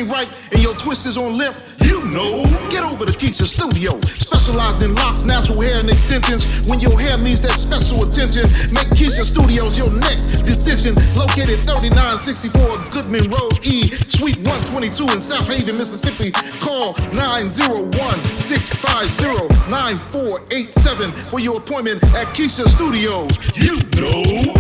ain't right and your twist is on limp, you know. Get over to Keisha Studio, specialized in locks, natural hair, and extensions. When your hair needs that special attention, make Keisha Studios your next decision. Located 3964 Goodman Road E, Suite 122 in South Haven, Mississippi. Call 901-650-9487 for your appointment at Keisha Studios. You know.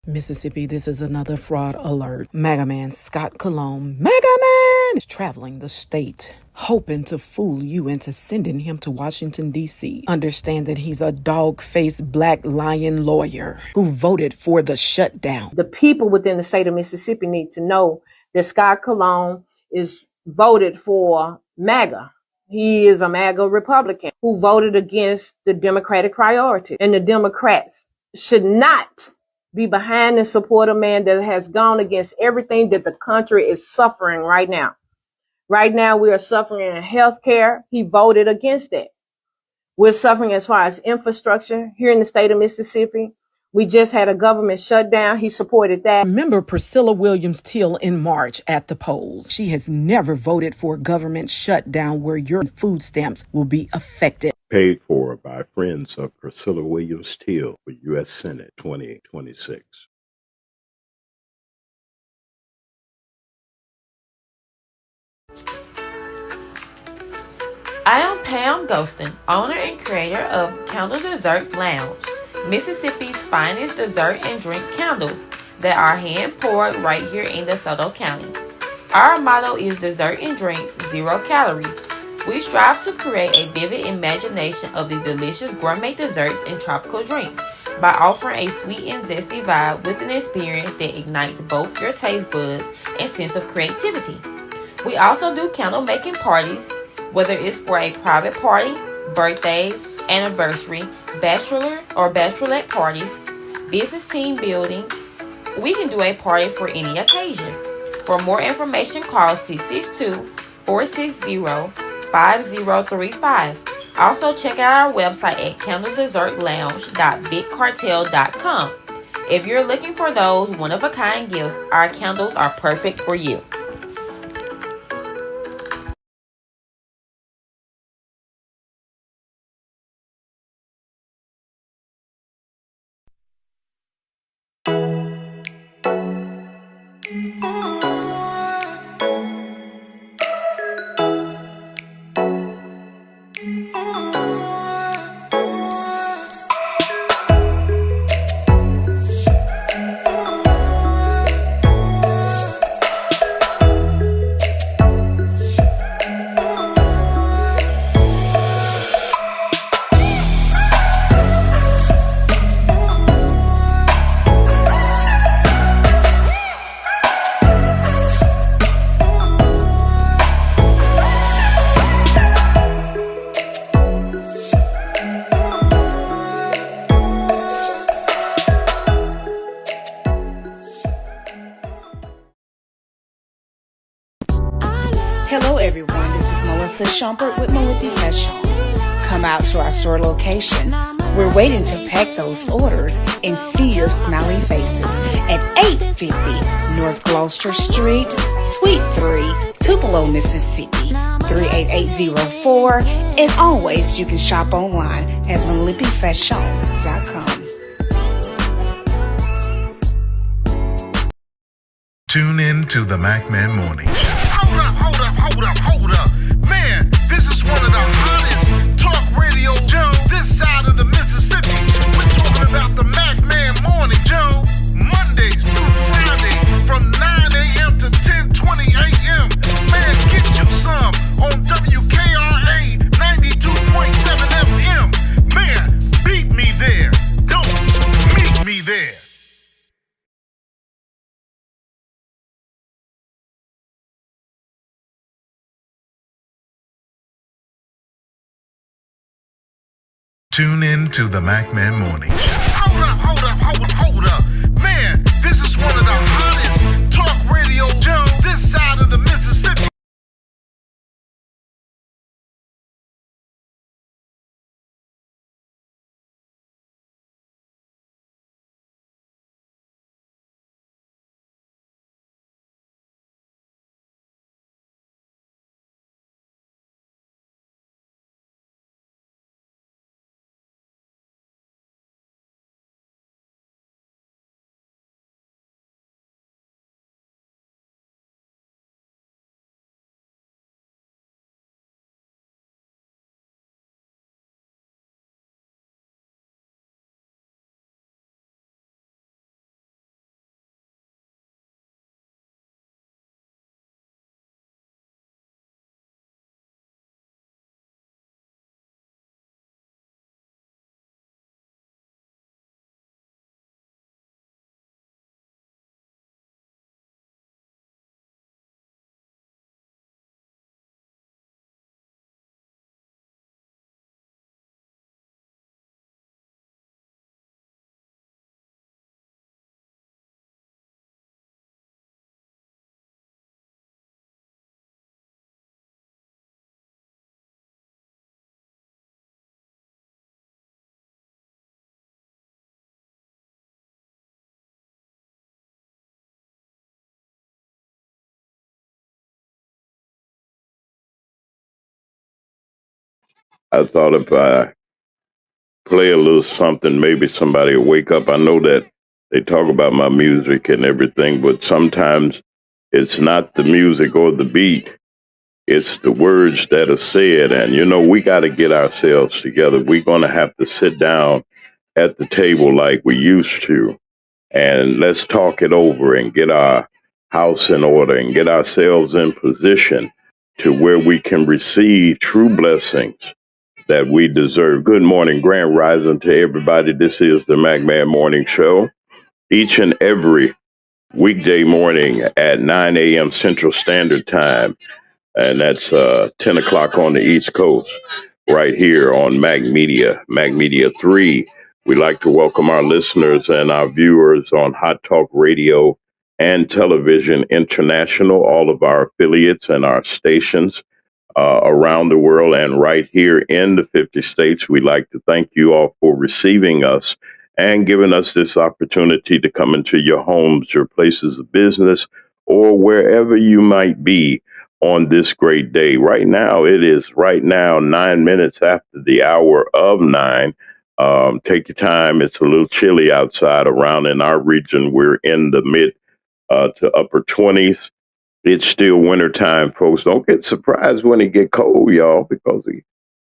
Mississippi, this is another fraud alert. Mega Man Scott Cologne, Mega Man, is traveling the state, hoping to fool you into sending him to Washington, D.C. Understand that he's a dog-faced black lion lawyer who voted for the shutdown. The people within the state of Mississippi need to know that Scott Cologne is voted for MAGA. He is a MAGA Republican who voted against the Democratic priority. And the Democrats should not be behind and support a man that has gone against everything that the country is suffering right now. Right now, we are suffering in healthcare. He voted against that. We're suffering as far as infrastructure here in the state of Mississippi. We just had a government shutdown. He supported that. Remember Priscilla Williams Till in March at the polls. She has never voted for a government shutdown where your food stamps will be affected. Paid for by friends of Priscilla Williams Till for U.S. Senate 2026. I am Pam Ghostin, owner and creator of Candle Dessert Lounge, Mississippi's finest dessert and drink candles that are hand poured right here in DeSoto County. Our motto is dessert and drinks, 0 calories. We strive to create a vivid imagination of the delicious gourmet desserts and tropical drinks by offering a sweet and zesty vibe with an experience that ignites both your taste buds and sense of creativity. We also do candle making parties, whether it's for a private party, birthdays, anniversary, bachelor or bachelorette parties, business team building. We can do a party for any occasion. For more information, call 662-460-5035. Also, check out our website at candledessertlounge.bigcartel.com. If you're looking for those one-of-a-kind gifts, our candles are perfect for you. Hello everyone, this is Melissa Shumpert with Melissa Fashion. Come out to our store location. We're waiting to pack those orders and see your smiling faces at 850 North Gloucester Street, Suite 3, Tupelo, Mississippi, 38804. And always you can shop online at melipifashion.com. Tune in to the Mack Man Morning Show. Hold up. Man, this is one of the hottest talk radio shows this side of the Mississippi. We're talking about the Mack Man Morning Show, Mondays through Friday from 9 a.m. to 10:20 a.m. Man, get you some on WKRA 92.7 FM. Man, beat me there. Don't meet me there. Tune in to the Mack Man Morning Show. Hold up. Man, this is one of the hottest talk radio shows this side of the Mississippi. I thought if I play a little something, maybe somebody will wake up. I know that they talk about my music and everything, but sometimes it's not the music or the beat. It's the words that are said. And, we got to get ourselves together. We're going to have to sit down at the table like we used to. And let's talk it over and get our house in order and get ourselves in position to where we can receive true blessings that we deserve. Good morning, grand rising to everybody. This is the Mack Morning Show. Each and every weekday morning at 9 a.m. Central Standard Time, and that's 10 o'clock on the East Coast, right here on Mack Media 3. We'd like to welcome our listeners and our viewers on Hot Talk Radio and Television International, all of our affiliates and our stations around the world and right here in the 50 states. We'd like to thank you all for receiving us and giving us this opportunity to come into your homes, your places of business, or wherever you might be on this great day. It is 9 minutes after the hour of 9. Take your time. It's a little chilly outside around in our region. We're in the mid to upper 20s. It's still wintertime, folks. Don't get surprised when it get cold, y'all, because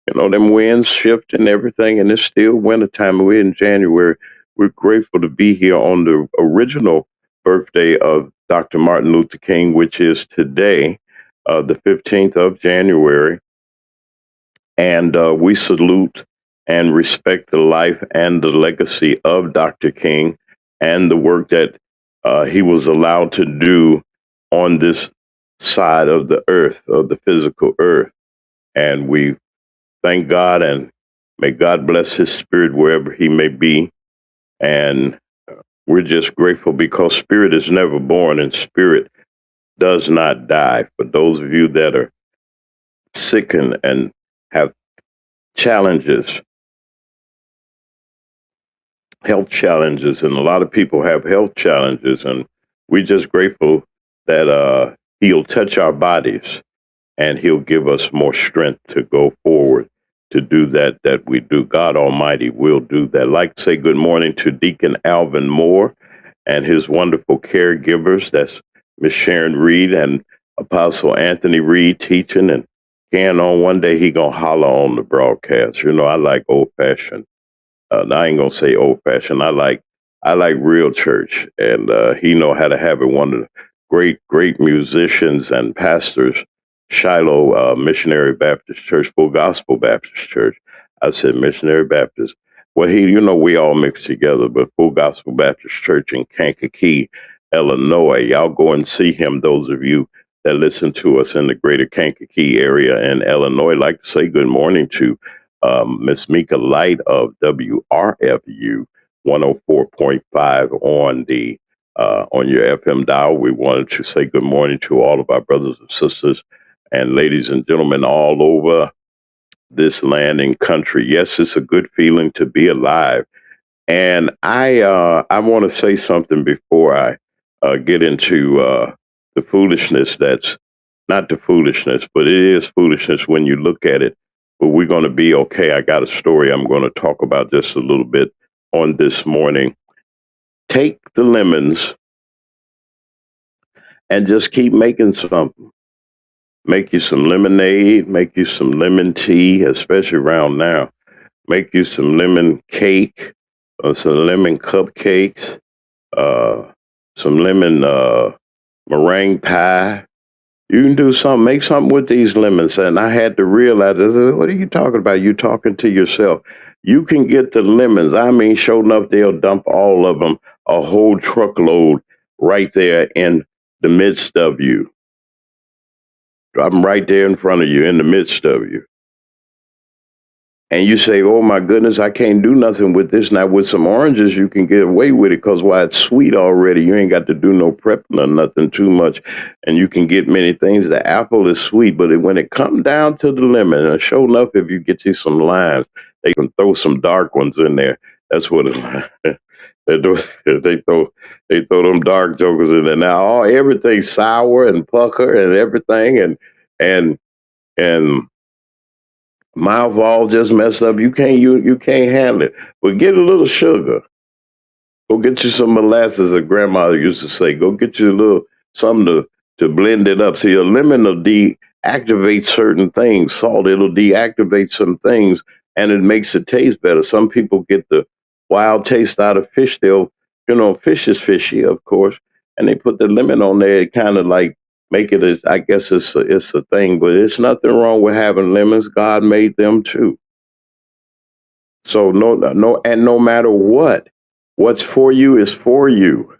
them winds shift and everything, and it's still wintertime. We're in January. We're grateful to be here on the original birthday of Dr. Martin Luther King, which is today, the 15th of January. And we salute and respect the life and the legacy of Dr. King and the work that he was allowed to do on this side of the earth, of the physical earth. And we thank God and may God bless his spirit wherever he may be. And we're just grateful because spirit is never born and spirit does not die. For those of you that are sick and have challenges, health challenges, and a lot of people have health challenges, and we're just grateful that he'll touch our bodies and he'll give us more strength to go forward to do that we do. God Almighty will do that. I'd like to say good morning to Deacon Alvin Moore and his wonderful caregivers. That's Miss Sharon Reed and Apostle Anthony Reed teaching, and can on one day he gonna holler on the broadcast. I like old fashioned. I ain't gonna say old fashioned. I like real church, and he know how to have it. One of the great musicians and pastors, Shiloh Missionary Baptist Church, Full Gospel Baptist Church. I said Missionary Baptist. Well, we all mix together, but Full Gospel Baptist Church in Kankakee, Illinois. Y'all go and see him. Those of you that listen to us in the greater Kankakee area in Illinois, I'd like to say good morning to Miss Mika Light of WRFU 104.5 on your FM dial. We wanted to say good morning to all of our brothers and sisters and ladies and gentlemen all over this land and country. Yes, it's a good feeling to be alive. And I want to say something before I get into the foolishness that's not the foolishness, but it is foolishness when you look at it. But we're going to be okay. I got a story I'm going to talk about just a little bit on this morning. Take the lemons and just keep making something. Make you some lemonade, make you some lemon tea, especially around now. Make you some lemon cake or some lemon cupcakes, some lemon meringue pie. You can do something, make something with these lemons. And I had to realize, I said, what are you talking about? You talking to yourself. You can get the lemons. I mean, sure enough, they'll dump all of them, a whole truckload right there in the midst of you. I'm right there in front of you, in the midst of you. And you say, oh my goodness, I can't do nothing with this. Now with some oranges, you can get away with it because it's sweet already. You ain't got to do no prepping or nothing too much. And you can get many things. The apple is sweet, but when it comes down to the lemon, and sure enough, if you get you some limes, they can throw some dark ones in there. That's what they throw them dark jokers in there. Now everything's sour and pucker and everything and Mouth all just messed up. You can't handle it. But get a little sugar. Go get you some molasses. A grandmother used to say, "Go get you a little something to blend it up." See, a lemon will deactivate certain things. Salt, it'll deactivate some things, and it makes it taste better. Some people get the wild taste out of fish. Fish is fishy, of course, and they put the lemon on there. It kind of like make it as I guess it's a thing, but it's nothing wrong with having lemons. God made them too. So no, and no matter what's for you is for you.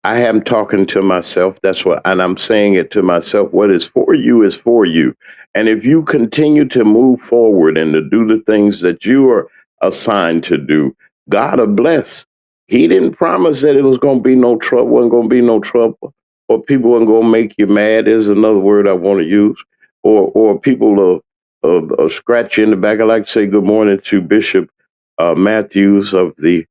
I am talking to myself. And I'm saying it to myself. What is for you is for you. And if you continue to move forward and to do the things that you are assigned to do, God will bless. He didn't promise that it was going to be no trouble, wasn't going to be no trouble, or people weren't going to make you mad. Is another word I want to use, or people will scratch you in the back. I like to say good morning to Bishop Matthews of the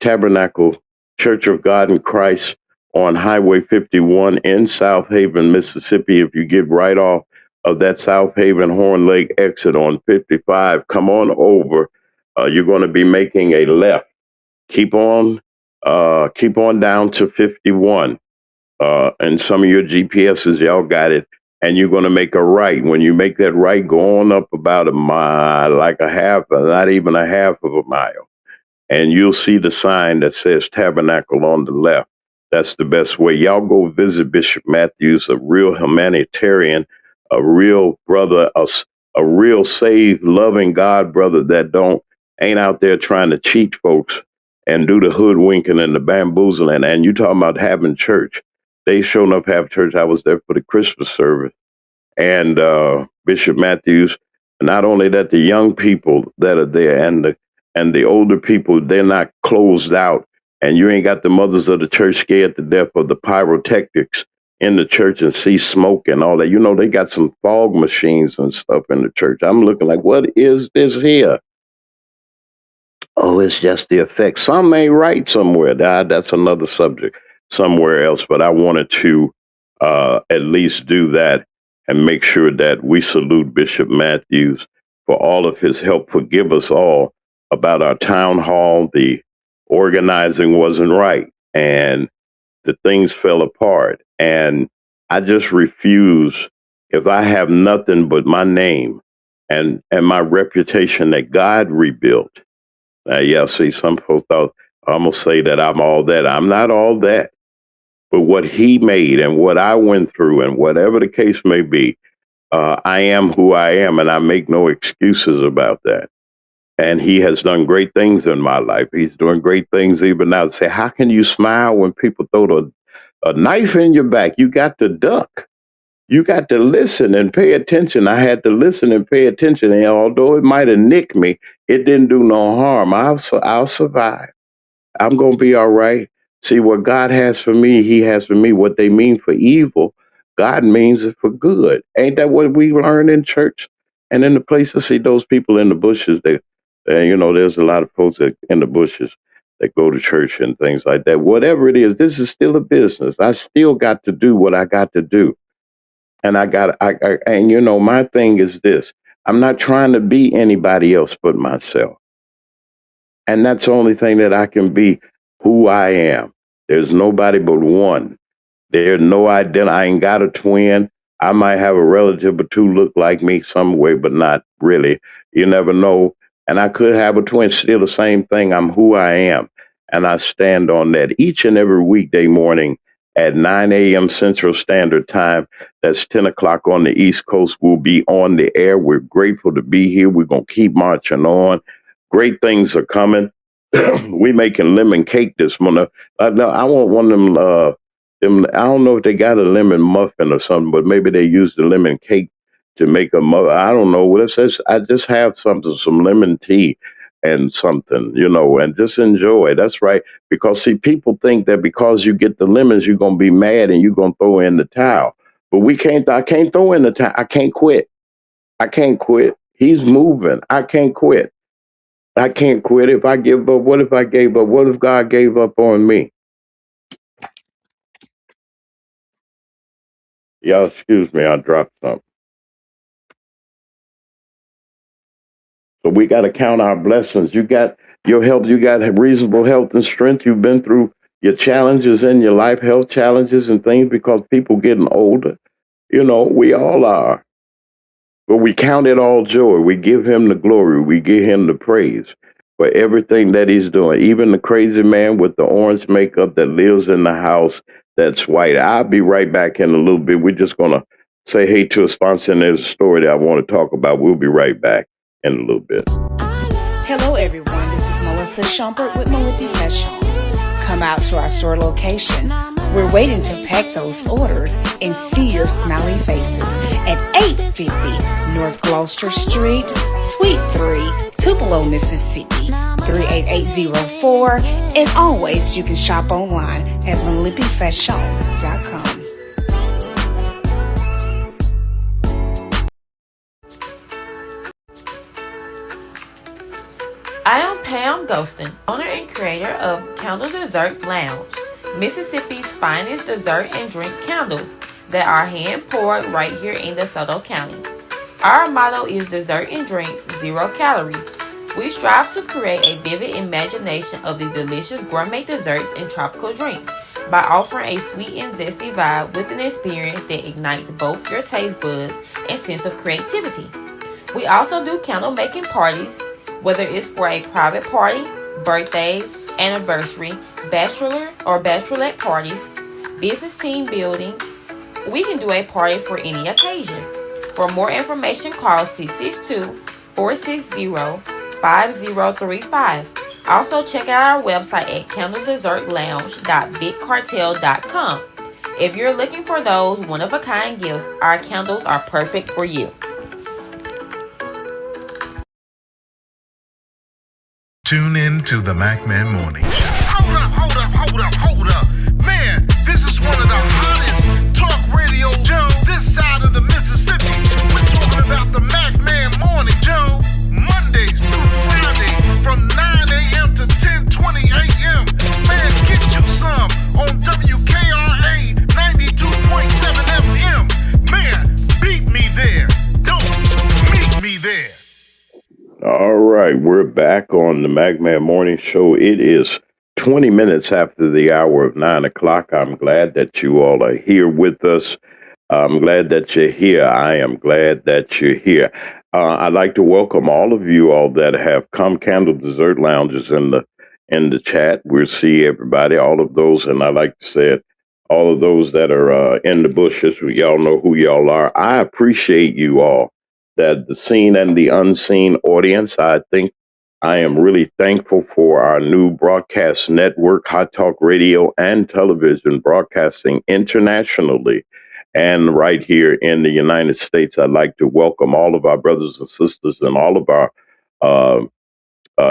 Tabernacle Church of God in Christ on Highway 51 in South Haven, Mississippi. If you get right off of that South Haven Horn Lake exit on 55, come on over. You're going to be making a left. Keep on down to 51. And some of your GPSs, y'all got it. And you're going to make a right. When you make that right, go on up about a mile, like a half, not even a half of a mile, and you'll see the sign that says Tabernacle on the left. That's the best way. Y'all go visit Bishop Matthews, a real humanitarian, a real brother, a real saved, loving God brother that don't ain't out there trying to cheat folks and do the hoodwinking and the bamboozling. And you talking about having church. They showing up have church. I was there for the Christmas service and Bishop Matthews. Not only that, the young people that are there and the older people, they're not closed out, and you ain't got the mothers of the church scared to death of the pyrotechnics in the church and see smoke and all that. They got some fog machines and stuff in the church. I'm looking like, what is this here? Oh, it's just the effect. Some ain't right somewhere. That's another subject somewhere else. But I wanted to at least do that and make sure that we salute Bishop Matthews for all of his help. Forgive us all about our town hall. The organizing wasn't right, and the things fell apart. And I just refuse. If I have nothing but my name and my reputation that God rebuilt. Yeah, see, some folks thought I'm gonna say that I'm all that. I'm not all that, but what He made and what I went through, and whatever the case may be, I am who I am, and I make no excuses about that. And He has done great things in my life. He's doing great things even now. Say, how can you smile when people throw a knife in your back? You got to duck. You got to listen and pay attention. I had to listen and pay attention. And although it might have nicked me, it didn't do no harm. I'll survive. I'm going to be all right. See, what God has for me, He has for me. What they mean for evil, God means it for good. Ain't that what we learn in church and in the places? See those people in the bushes. There's a lot of folks in the bushes that go to church and things like that. Whatever it is, this is still a business. I still got to do what I got to do. And my thing is this: I'm not trying to be anybody else but myself. And that's the only thing that I can be, who I am. There's nobody but one. There's no identity. I ain't got a twin. I might have a relative or two look like me some way, but not really. You never know. And I could have a twin, still the same thing. I'm who I am. And I stand on that each and every weekday morning at 9 a.m. Central Standard Time. That's 10 o'clock on the East Coast. We'll be on the air. We're grateful to be here. We're going to keep marching on. Great things are coming. We making lemon cake this morning. No, I want one of them. I don't know if they got a lemon muffin or something, but maybe they use the lemon cake to make a muffin. I don't know what it says. I just have some lemon tea and something, and just enjoy. That's right. Because see, people think that because you get the lemons, you're gonna be mad and you're gonna throw in the towel. But I can't throw in the towel. I can't quit. I can't quit. He's moving. I can't quit. I can't quit. If I give up, what if I gave up? What if God gave up on me? Y'all excuse me, I dropped something. So we got to count our blessings. You got your health, you got reasonable health and strength. You've been through your challenges in your life, health challenges and things because people getting older. We all are. But we count it all joy. We give him the glory. We give him the praise for everything that he's doing. Even the crazy man with the orange makeup that lives in the house that's white. I'll be right back in a little bit. We're just going to say hey to a sponsor, and there's a story that I want to talk about. We'll be right back in a little bit. Hello, everyone. This is Melissa Schumpert with Melody Fashion. Come out to our store location. We're waiting to pack those orders and see your smiley faces at 850 North Gloucester Street, Suite 3, Tupelo, Mississippi, 38804. And always, you can shop online at melipifashion.com. I am Pam Ghostin, owner and creator of Candle Dessert Lounge, Mississippi's finest dessert and drink candles that are hand poured right here in DeSoto County. Our motto is dessert and drinks, 0 calories. We strive to create a vivid imagination of the delicious gourmet desserts and tropical drinks by offering a sweet and zesty vibe with an experience that ignites both your taste buds and sense of creativity. We also do candle making parties, whether it's for a private party, birthdays, anniversary, bachelor or bachelorette parties, business team building. We can do a party for any occasion. For more information, call 662-460-5035. Also, check out our website at candledessertlounge.bigcartel.com. If you're looking for those one-of-a-kind gifts, our candles are perfect for you. Tune in to the Mack Man Morning Show. Hold up. Man, this is one of the hottest talk radio shows this side of the Mississippi. We're talking about the Mack Man Morning Show. Mondays through Friday from 9 a.m. to 10:20 a.m. Man, get you some on WKRA 92.7 FM. Man, beat me there. Don't meet me there. All right, we're back on the Magman Morning Show. It is 20 minutes after the hour of 9 o'clock. I'm glad that you all are here with us. I'm glad that you're here. I am glad that you're here. I'd like to welcome all of you all that have come. Candle Dessert Lounges in the chat. We'll see everybody, all of those, and I like to say it, all of those that are in the bushes. Y'all know who y'all are. I appreciate you all. That the seen and the unseen audience, I think I am really thankful for our new broadcast network, Hot Talk Radio and Television, broadcasting internationally and right here in the United States. I'd like to welcome all of our brothers and sisters in all of our uh,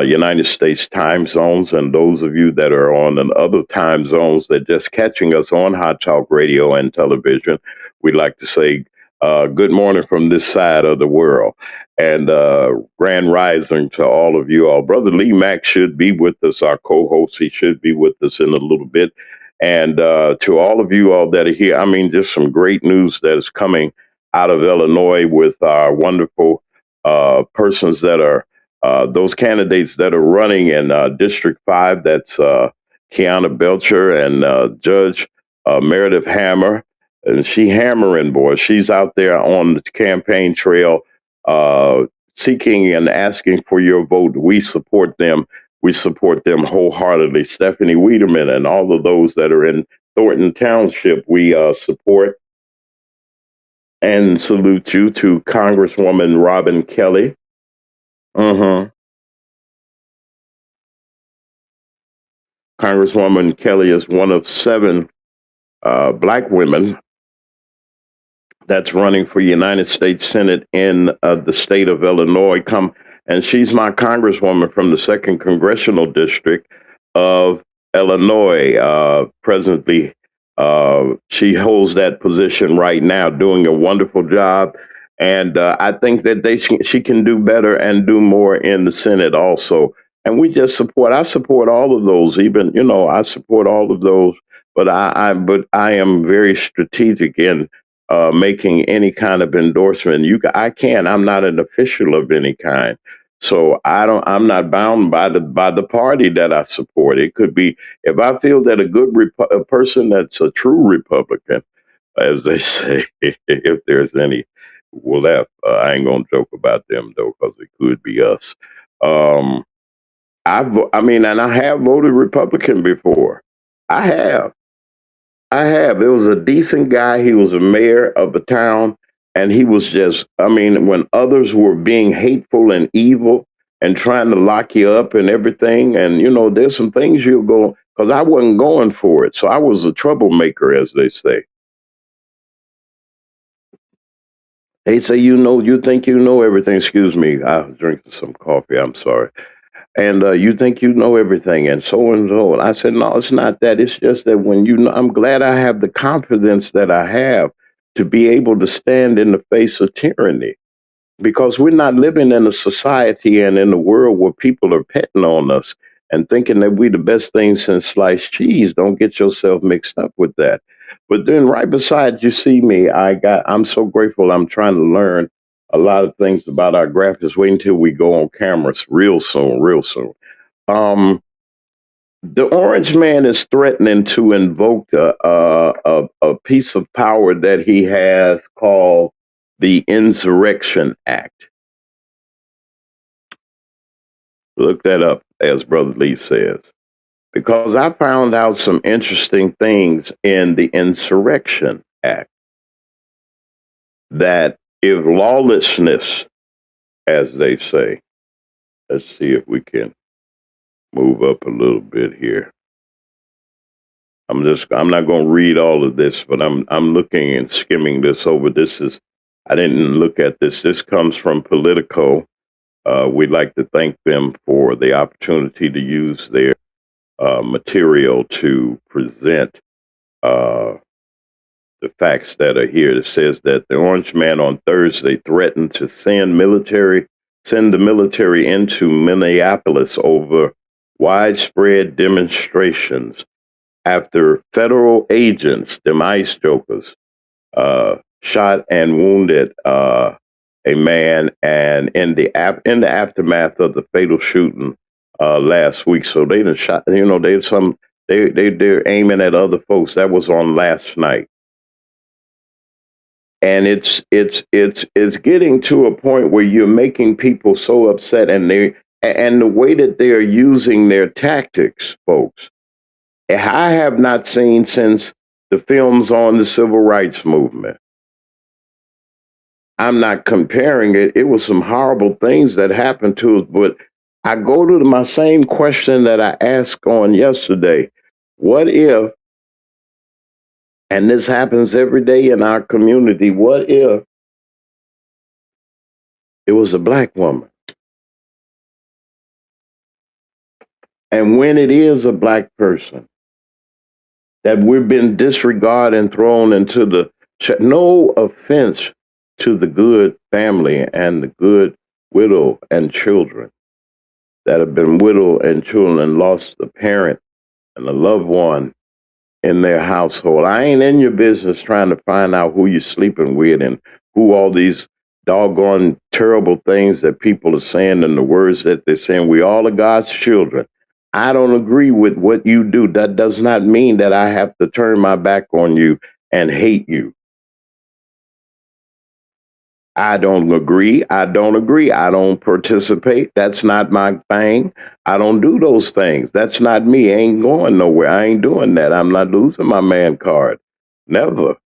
United States time zones, and those of you that are on in other time zones that just catching us on Hot Talk Radio and Television. We'd like to say good morning from this side of the world, and grand rising to all of you all. Brother Lee Mack should be with us, our co-host. He should be with us in a little bit. And to all of you all that are here, I mean, just some great news that is coming out of Illinois with our wonderful persons that are those candidates that are running in District 5. That's Kiana Belcher and Judge Meredith Hammer. And she hammering, boy. She's out there on the campaign trail seeking and asking for your vote. We support them. We support them wholeheartedly. Stephanie Wiedemann and all of those that are in Thornton Township, we support and salute you. To Congresswoman Robin Kelly. Congresswoman Kelly is one of 7 black women that's running for United States Senate in the state of Illinois. And she's my congresswoman from the 2nd Congressional District of Illinois. Presently, she holds that position right now, doing a wonderful job. And I think that she can do better and do more in the Senate also. And we just I support all of those. Even, I support all of those. But I am very strategic in making any kind of endorsement. I'm not an official of any kind, So I'm not bound by the party that I support. It could be if I feel that a person that's a true Republican, as they say, if there's any left, I ain't gonna joke about them though, because it could be us. Um, I mean, and I have voted Republican before. I have. I have. It was a decent guy. He was a mayor of a town, and he was just, I mean, when others were being hateful and evil and trying to lock you up and everything, and, there's some things you'll go, because I wasn't going for it. So I was a troublemaker, as they say. They say, you think you know everything. Excuse me. I was drinking some coffee. I'm sorry. And you think you know everything and so and so. And I said, no, it's not that. It's just that when I'm glad I have the confidence that I have to be able to stand in the face of tyranny, because we're not living in a society and in a world where people are petting on us and thinking that we the best thing since sliced cheese. Don't get yourself mixed up with that. But then right beside you see me, I'm so grateful. I'm trying to learn a lot of things about our graphics. Wait until we go on cameras real soon, real soon. Um, the Orange Man is threatening to invoke a piece of power that he has called the Insurrection Act. Look that up, as Brother Lee says, because I found out some interesting things in the Insurrection Act that if lawlessness, as they say, let's see if we can move up a little bit here. I'm not going to read all of this, but I'm looking and skimming this over. I didn't look at this. This comes from Politico. We'd like to thank them for the opportunity to use their material to present uh, the facts that are here. It says that the Orange Man on Thursday threatened to send the military into Minneapolis over widespread demonstrations after federal agents, them ICE jokers, shot and wounded a man, and in the aftermath of the fatal shooting last week. So they done shot. They're aiming at other folks. That was on last night, and it's getting to a point where you're making people so upset, and the way that they are using their tactics, folks. I have not seen since the films on the civil rights movement. I'm not comparing it. It was some horrible things that happened to us, but I go to my same question that I asked on yesterday. What if, and this happens every day in our community, what if it was a black woman? And when it is a black person, that we've been disregarded and thrown into no offense to the good family and the good widow and children that have been widowed and children and lost a parent and a loved one in their household. I ain't in your business trying to find out who you're sleeping with and who all these doggone terrible things that people are saying and the words that they're saying. We all are God's children. I don't agree with what you do. That does not mean that I have to turn my back on you and hate you. I don't agree. I don't agree. I don't participate. That's not my thing. I don't do those things. That's not me. I ain't going nowhere. I ain't doing that. I'm not losing my man card. Never.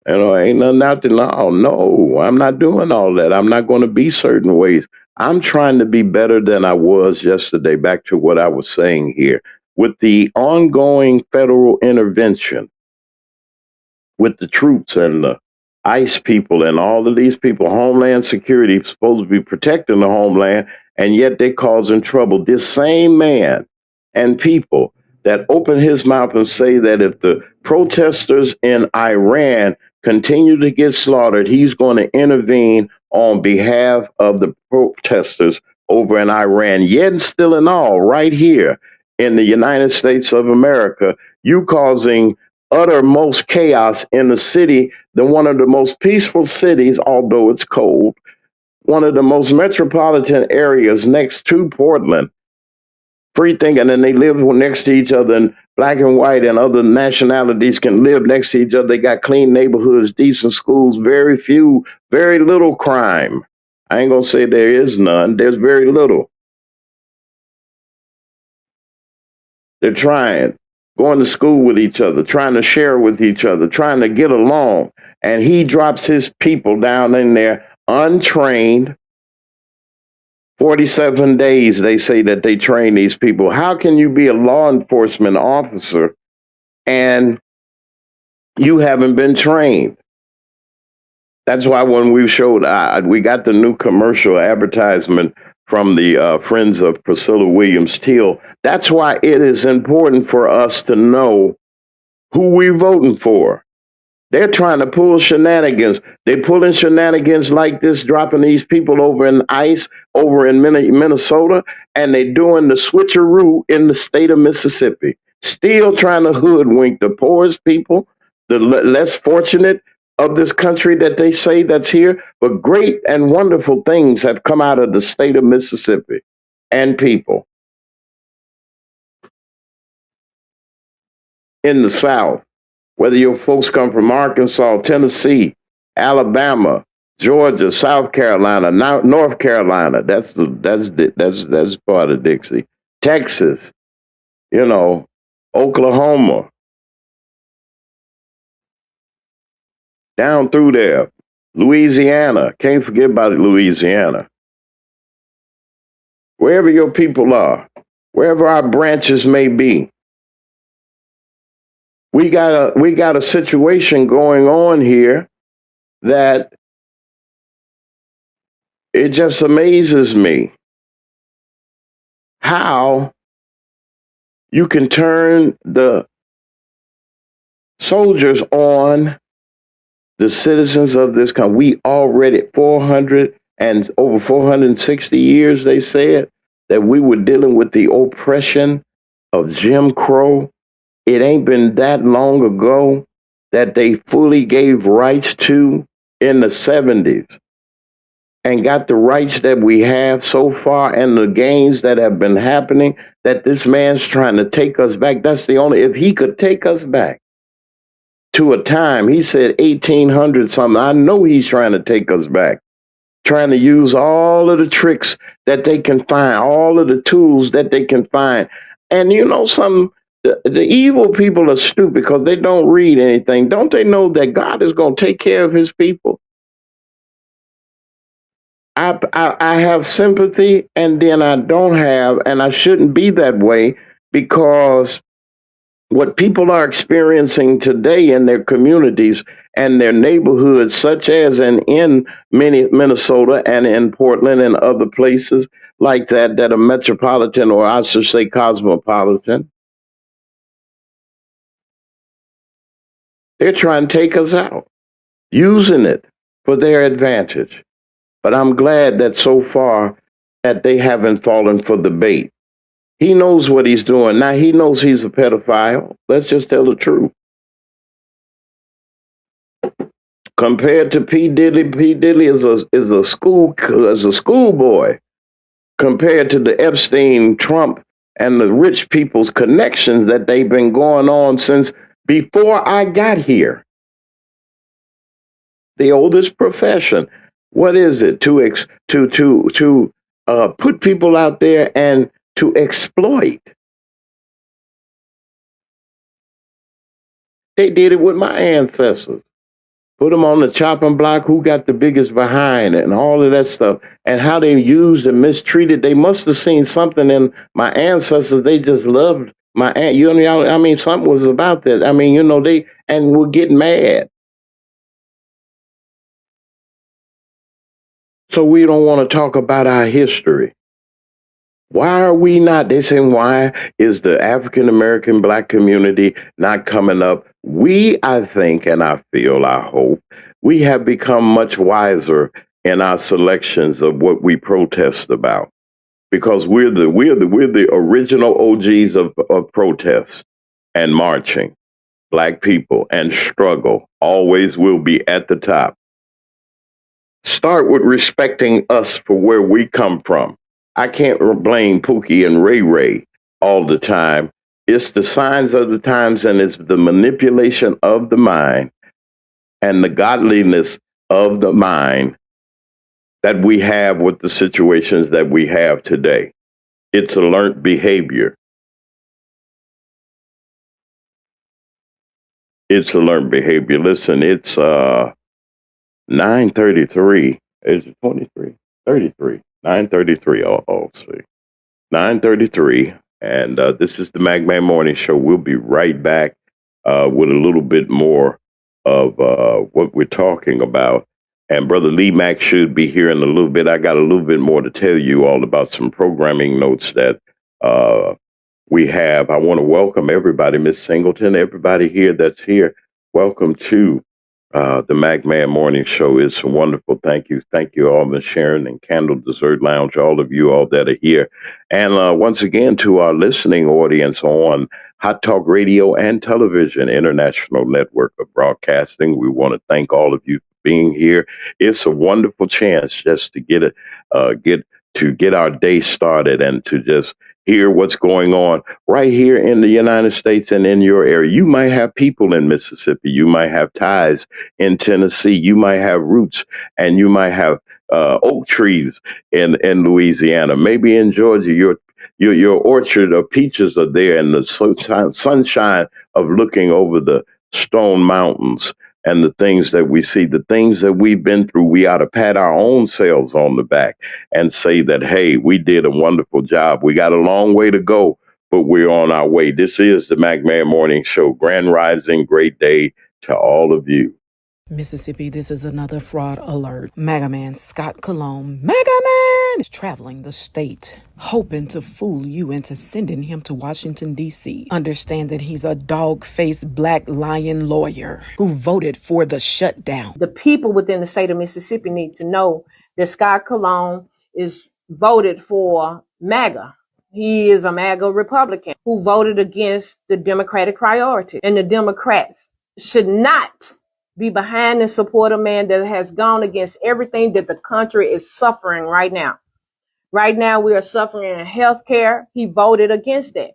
Ain't nothing out there. No, I'm not doing all that. I'm not going to be certain ways. I'm trying to be better than I was yesterday. Back to what I was saying here. With the ongoing federal intervention, with the troops and the ICE people and all of these people, Homeland Security supposed to be protecting the homeland, and yet they're causing trouble. This same man and people that open his mouth and say that if the protesters in Iran continue to get slaughtered, he's going to intervene on behalf of the protesters over in Iran. Yet and still in all, right here in the United States of America, you causing uttermost chaos in the city, one of the most peaceful cities, although it's cold, one of the most metropolitan areas next to Portland, free thinking, and they live next to each other, and black and white and other nationalities can live next to each other. They got clean neighborhoods, decent schools, very little crime. I ain't gonna say there is none. There's very little. They're trying, going to school with each other, trying to share with each other, trying to get along. And he drops his people down in there untrained. 47 days, they say that they train these people. How can you be a law enforcement officer and you haven't been trained? That's why when we showed, we got the new commercial advertisement from the Friends of Priscilla Williams Teal. That's why it is important for us to know who we're voting for. They're trying to pull shenanigans. They're pulling shenanigans like this, dropping these people over in ICE, over in Minnesota, and they're doing the switcheroo in the state of Mississippi. Still trying to hoodwink the poorest people, the less fortunate of this country that they say that's here. But great and wonderful things have come out of the state of Mississippi and people in the South. Whether your folks come from Arkansas, Tennessee, Alabama, Georgia, South Carolina, North Carolina, that's part of Dixie, Texas, Oklahoma, down through there, Louisiana, can't forget about Louisiana. Wherever your people are, wherever our branches may be, we got a situation going on here that it just amazes me how you can turn the soldiers on the citizens of this country. We already 400 and over 460 years, they said, that we were dealing with the oppression of Jim Crow. It ain't been that long ago that they fully gave rights to in the 70s and got the rights that we have so far and the gains that have been happening, that this man's trying to take us back. That's the only, if he could take us back to a time, he said 1800 something, I know he's trying to take us back, trying to use all of the tricks that they can find, all of the tools that they can find. And the evil people are stupid because they don't read anything. Don't they know that God is going to take care of his people? I have sympathy, and then I don't have, and I shouldn't be that way, because what people are experiencing today in their communities and their neighborhoods, such as in Minnesota and in Portland and other places like that are metropolitan, or I should say cosmopolitan, they're trying to take us out, using it for their advantage. But I'm glad that so far that they haven't fallen for the bait. He knows what he's doing. Now he knows he's a pedophile. Let's just tell the truth. Compared to P. Diddy is a schoolboy compared to the Epstein, Trump, and the rich people's connections that they've been going on since before I got here. The oldest profession. What is it? To put people out there and to exploit. They did it with my ancestors. Put them on the chopping block, who got the biggest behind, and all of that stuff, and how they used and mistreated. They must have seen something in my ancestors. They just loved my aunt. Something was about that. They would get mad. So we don't want to talk about our history. Why are we not? They say, why is the African American Black community not coming up? I think, and I feel, I hope, we have become much wiser in our selections of what we protest about, because we're the original OGs of protest and marching. Black people and struggle always will be at the top. Start with respecting us for where we come from. I can't blame Pookie and Ray Ray all the time. It's the signs of the times and it's the manipulation of the mind and the godliness of the mind that we have with the situations that we have today. It's a learned behavior. It's a learned behavior. Listen, it's 9:33. Is it 23? 33. 9:33. Oh, see. 9:33, and this is the Magman Morning Show. We'll be right back with a little bit more of what we're talking about. And Brother Lee Mack should be here in a little bit. I got a little bit more to tell you all about some programming notes that uh, we have. I want to welcome everybody, Miss Singleton, everybody here that's here. Welcome to the Magman Morning Show. It's wonderful. Thank you. Thank you all, Miss Sharon and Candle Dessert Lounge, all of you all that are here. And once again, to our listening audience on Hot Talk Radio and Television International Network of Broadcasting, we want to thank all of you for being here. It's a wonderful chance just to get our day started and to just hear what's going on right here in the United States and in your area. You might have people in Mississippi. You might have ties in Tennessee. You might have roots and you might have oak trees in Louisiana. Maybe in Georgia, your orchard of peaches are there and the sunshine of looking over the stone mountains and the things that we see, the things that we've been through. We ought to pat our own selves on the back and say that, hey, we did a wonderful job. We got a long way to go, but we're on our way. This is the McMahon Morning Show. Grand Rising, great day to all of you. Mississippi, this is another fraud alert. Mega Man Scott Cologne, Mega Man, is traveling the state, hoping to fool you into sending him to Washington, D.C. Understand that he's a dog-faced black lion lawyer who voted for the shutdown. The people within the state of Mississippi need to know that Scott Cologne is voted for MAGA. He is a MAGA Republican who voted against the Democratic priority. And the Democrats should not be behind and support a man that has gone against everything that the country is suffering right now. Right now, we are suffering in healthcare. He voted against that.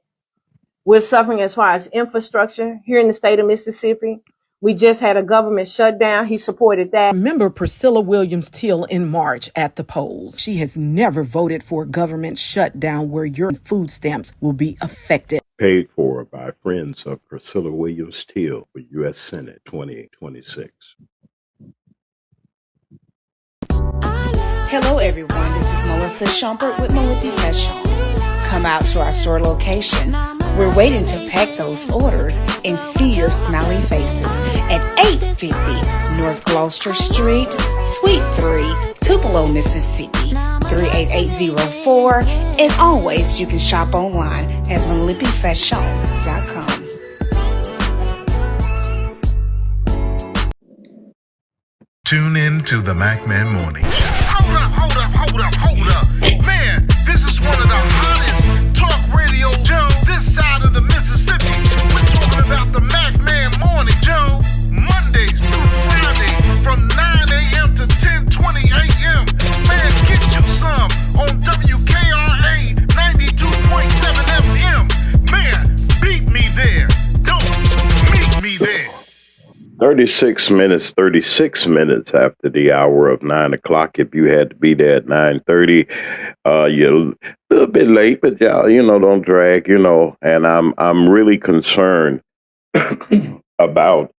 We're suffering as far as infrastructure here in the state of Mississippi. We just had a government shutdown. He supported that. Remember Priscilla Williams Till in March at the polls. She has never voted for a government shutdown where your food stamps will be affected. Paid for by friends of Priscilla Williams Till for U.S. Senate 2026. Hello, everyone. This is Melissa Schumpert with Melody Fashion. Come out to our store location. We're waiting to pack those orders and see your smiley faces at 850 North Gloucester Street, Suite 3, Tupelo, Mississippi, 38804. And always, you can shop online at melipifashion.com. Tune in to the McMahon Morning Show. Hold up. Man, this is one of the hottest talk radio shows this side of the Mississippi. We're talking about the McMahon Morning Show, Mondays through Friday from 9 a.m. to 10:20 a.m. Man, get you some on WKRA 92.7 FM. Man, beat me there. Don't meet me there. 36 minutes after the hour of 9 o'clock. If you had to be there at 9:30, you're a little bit late, but y'all, don't drag, and I'm really concerned about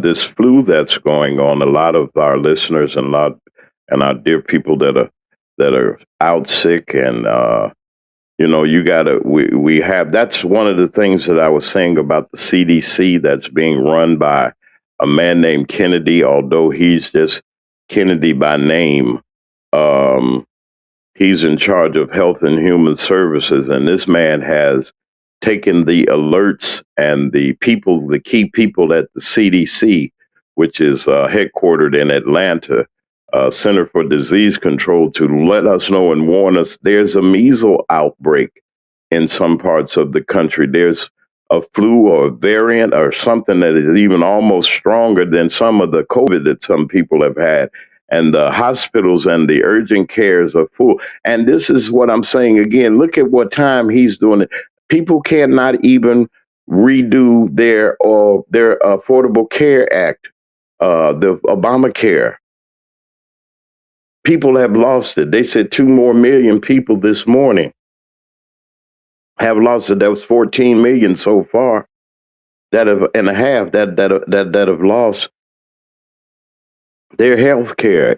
this flu that's going on. A lot of our listeners and our dear people that are out sick and we have, that's one of the things that I was saying about the CDC that's being run by a man named Kennedy, although he's just Kennedy by name. He's in charge of Health and Human Services, and this man has taken the alerts and the key people at the CDC, which is headquartered in Atlanta, Center for Disease Control, to let us know and warn us there's a measles outbreak in some parts of the country. There's a flu or a variant or something that is even almost stronger than some of the COVID that some people have had. and the hospitals and the urgent cares are full. And this is what I'm saying again. Look at what time he's doing it. People cannot even redo their Affordable Care Act, the Obamacare. People have lost it. They said 2 more million people this morning have lost it. That was 14 million so far that have and a half that have lost their health care.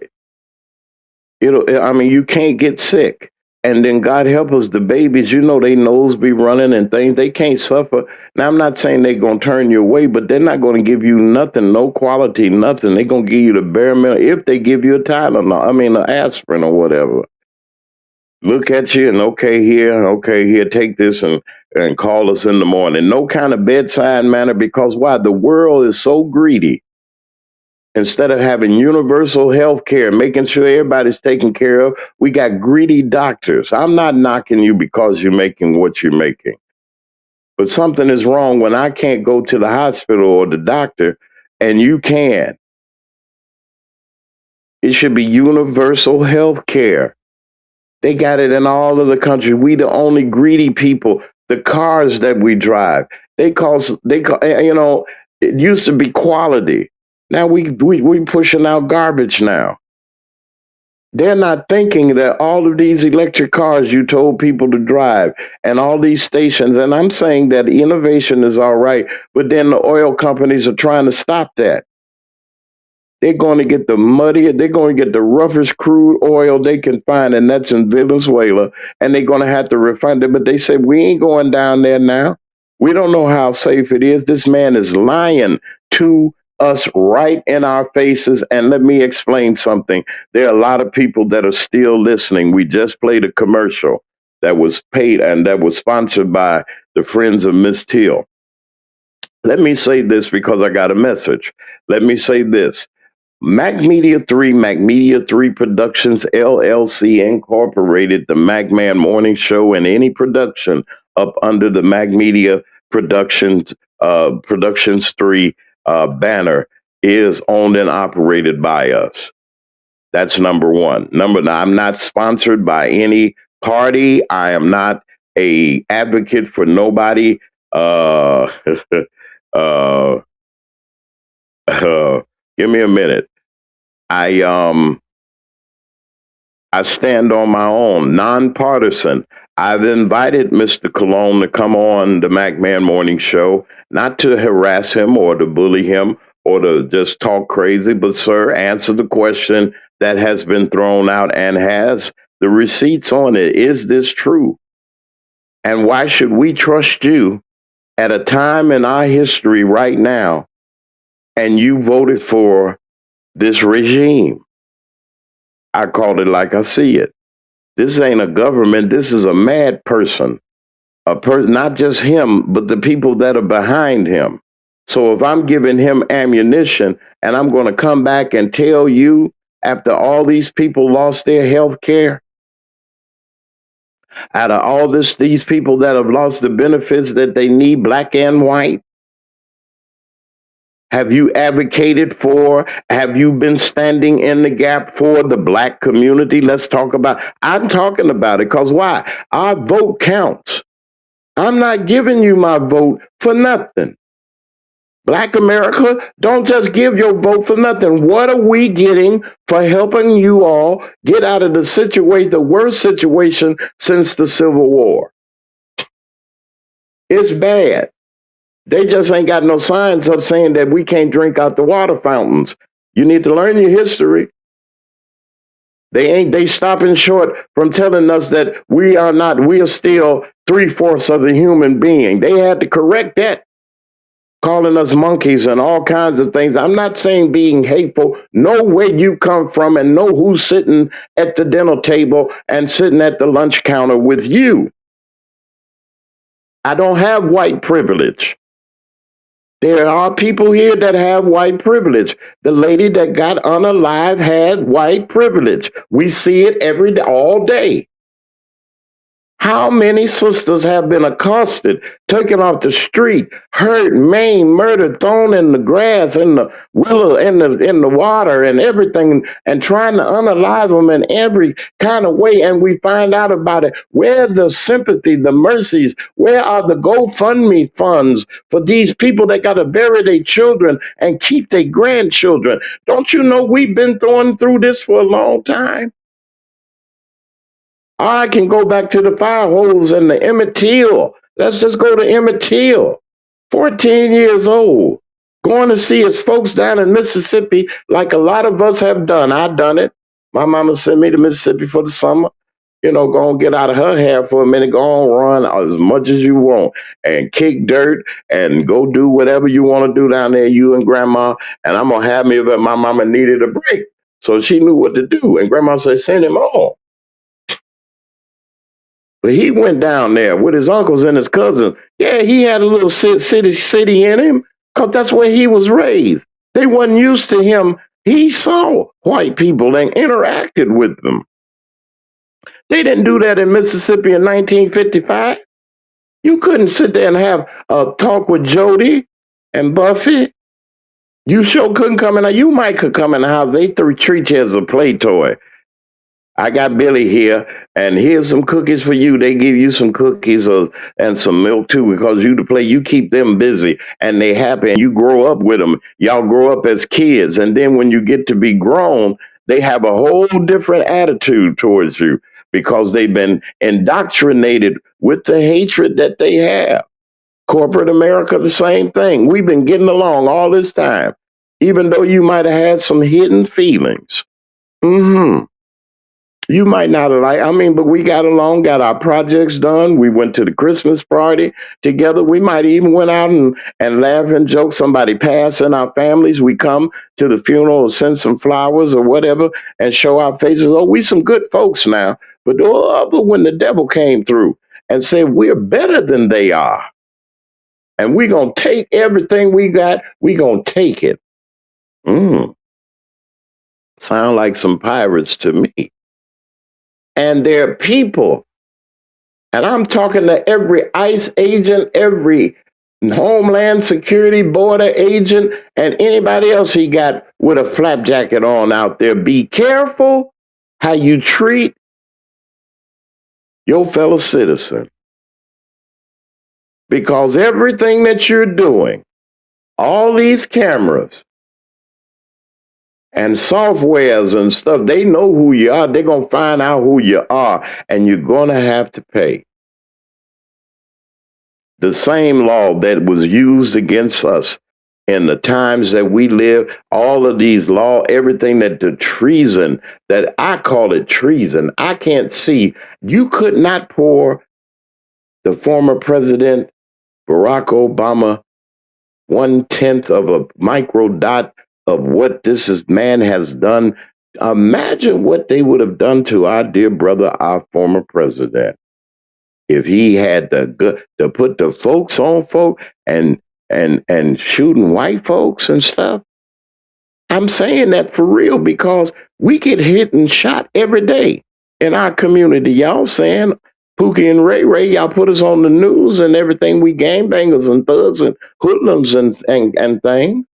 I mean, you can't get sick. And then God help us, the babies, they nose be running and things. They can't suffer. Now, I'm not saying they're going to turn you away, but they're not going to give you nothing, no quality, nothing. They're going to give you the bare minimum if they give you a Tylenol, an aspirin or whatever. Look at you and okay, here, take this and call us in the morning. No kind of bedside manner, because why? The world is so greedy. Instead of having universal health care, making sure everybody's taken care of, we got greedy doctors. I'm not knocking you because you're making what you're making. But something is wrong when I can't go to the hospital or the doctor and you can. It should be universal health care. They got it in all of the country. We the only greedy people. The cars that we drive, they call, it used to be quality. Now we pushing out garbage now. They're not thinking that all of these electric cars you told people to drive and all these stations, and I'm saying that innovation is all right, but then the oil companies are trying to stop that. They're going to get they're going to get the roughest crude oil they can find, and that's in Venezuela, and they're going to have to refine it. But they said, we ain't going down there now. We don't know how safe it is. This man is lying to us right in our faces. And let me explain something. There are a lot of people that are still listening. We just played a commercial that was paid and that was sponsored by the Friends of Miss Till. Let me say this because I got a message. Let me say this. Mack Media 3 Productions, LLC Incorporated, the Mack Man Morning Show, and any production up under the Mack Media Productions 3 banner is owned and operated by us. That's number one. I'm not sponsored by any party. I am not a advocate for nobody. Give me a minute. I stand on my own, nonpartisan. I've invited Mr. Cologne to come on the Mack Man Morning Show, not to harass him or to bully him or to just talk crazy, but sir, answer the question that has been thrown out and has the receipts on it. Is this true? And why should we trust you at a time in our history right now and you voted for this regime? I call it like I see it. This ain't a government. This is a mad person. Not just him, but the people that are behind him. So if I'm giving him ammunition and I'm going to come back and tell you after all these people lost their health care, out of all these people that have lost the benefits that they need, black and white, have you advocated for? Have you been standing in the gap for the black community? I'm talking about it because why? Our vote counts. I'm not giving you my vote for nothing. Black America, don't just give your vote for nothing. What are we getting for helping you all get out of the worst situation since the Civil War? It's bad. They just ain't got no signs up saying that we can't drink out the water fountains. You need to learn your history. They stopping short from telling us that we are still 3/4 of the human being. They had to correct that, calling us monkeys and all kinds of things. I'm not saying being hateful. Know where you come from and know who's sitting at the dinner table and sitting at the lunch counter with you. I don't have white privilege. There are people here that have white privilege. The lady that got unalive had white privilege. We see it every day, all day. How many sisters have been accosted, taken off the street, hurt, maimed, murdered, thrown in the grass, in the willow, in the water, and everything, and trying to unalive them in every kind of way? And we find out about it. Where's the sympathy, the mercies? Where are the GoFundMe funds for these people that got to bury their children and keep their grandchildren? Don't you know we've been going through this for a long time? I can go back to the fire hose and the Emmett Till. Let's just go to Emmett Till, 14 years old, going to see his folks down in Mississippi like a lot of us have done. I done it. My mama sent me to Mississippi for the summer. You know, go and get out of her hair for a minute, go on run as much as you want and kick dirt and go do whatever you want to do down there, you and grandma. And I'm going to have me, but my mama needed a break. So she knew what to do. And grandma said, send him on. But he went down there with his uncles and his cousins. Yeah, he had a little city in him because that's where he was raised. They wasn't used to him. He saw white people and interacted with them. They didn't do that in Mississippi in 1955. You couldn't sit there and have a talk with Jody and Buffy. You sure couldn't come in. You might could come in the house. They treat you as a play toy. I got Billy here, and here's some cookies for you. They give you some cookies and some milk too, because you to play. You keep them busy, and they happy, and you grow up with them. Y'all grow up as kids, and then when you get to be grown, they have a whole different attitude towards you because they've been indoctrinated with the hatred that they have. Corporate America, the same thing. We've been getting along all this time, even though you might have had some hidden feelings. You might not have but we got along, got our projects done. We went to the Christmas party together. We might even went out and laugh and joke. Somebody passed in our families. We come to the funeral or send some flowers or whatever and show our faces. Oh, we some good folks now. But when the devil came through and said, we're better than they are, and we're going to take everything we got, we're going to take it. Sound like some pirates to me. And there are people, and I'm talking to every ICE agent, every Homeland Security border agent, and anybody else he got with a flap jacket on out there. Be careful how you treat your fellow citizen. Because everything that you're doing, all these cameras and softwares and stuff, they know who you are. They're going to find out who you are, and you're going to have to pay. The same law that was used against us in the times that we live, all of these law, everything that the treason, that I call it treason. I can't see. You could not pour the former president, Barack Obama, 1/10 of a micro dot of what man has done. Imagine what they would have done to our dear brother, our former president, if he had to put the folks on folk and shooting white folks and stuff. I'm saying that for real because we get hit and shot every day in our community. Y'all saying Pookie and Ray, y'all put us on the news and everything. We gangbangers and thugs and hoodlums and things.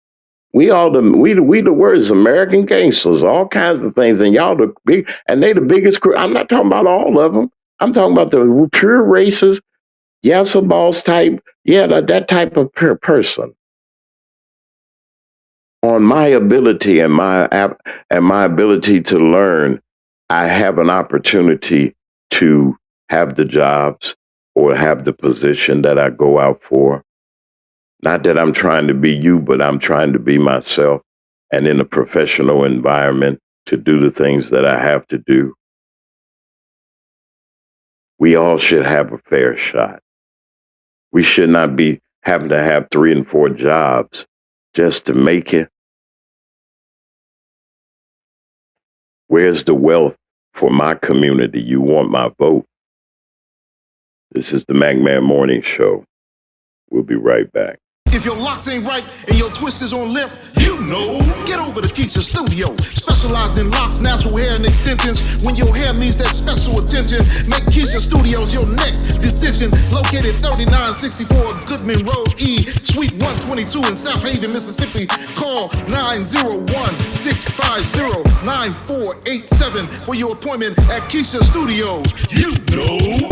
We the worst American gangsters, all kinds of things, and y'all the big, and they the biggest. I'm not talking about all of them. I'm talking about the pure racist, yes, a boss type, yeah, that type of person. On my ability and my ability to learn, I have an opportunity to have the jobs or have the position that I go out for. Not that I'm trying to be you, but I'm trying to be myself, and in a professional environment to do the things that I have to do. We all should have a fair shot. We should not be having to have 3 and 4 jobs just to make it. Where's the wealth for my community? You want my vote? This is the Mack Morning Show. We'll be right back. If your locks ain't right and your twist is on limp, you You know, get over to Keisha Studio. Specialized in locks, natural hair, and extensions. When your hair needs that special attention, make Keisha Studios your next decision. Located 3964 Goodman Road E, Suite 122 in South Haven, Mississippi. Call 901-650-9487 for your appointment at Keisha Studios. You know.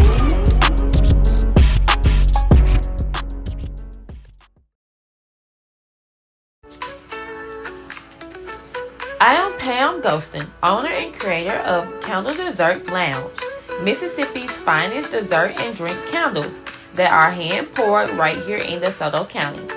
I am Pam Ghostin, owner and creator of Candle Dessert Lounge, Mississippi's finest dessert and drink candles that are hand poured right here in DeSoto County.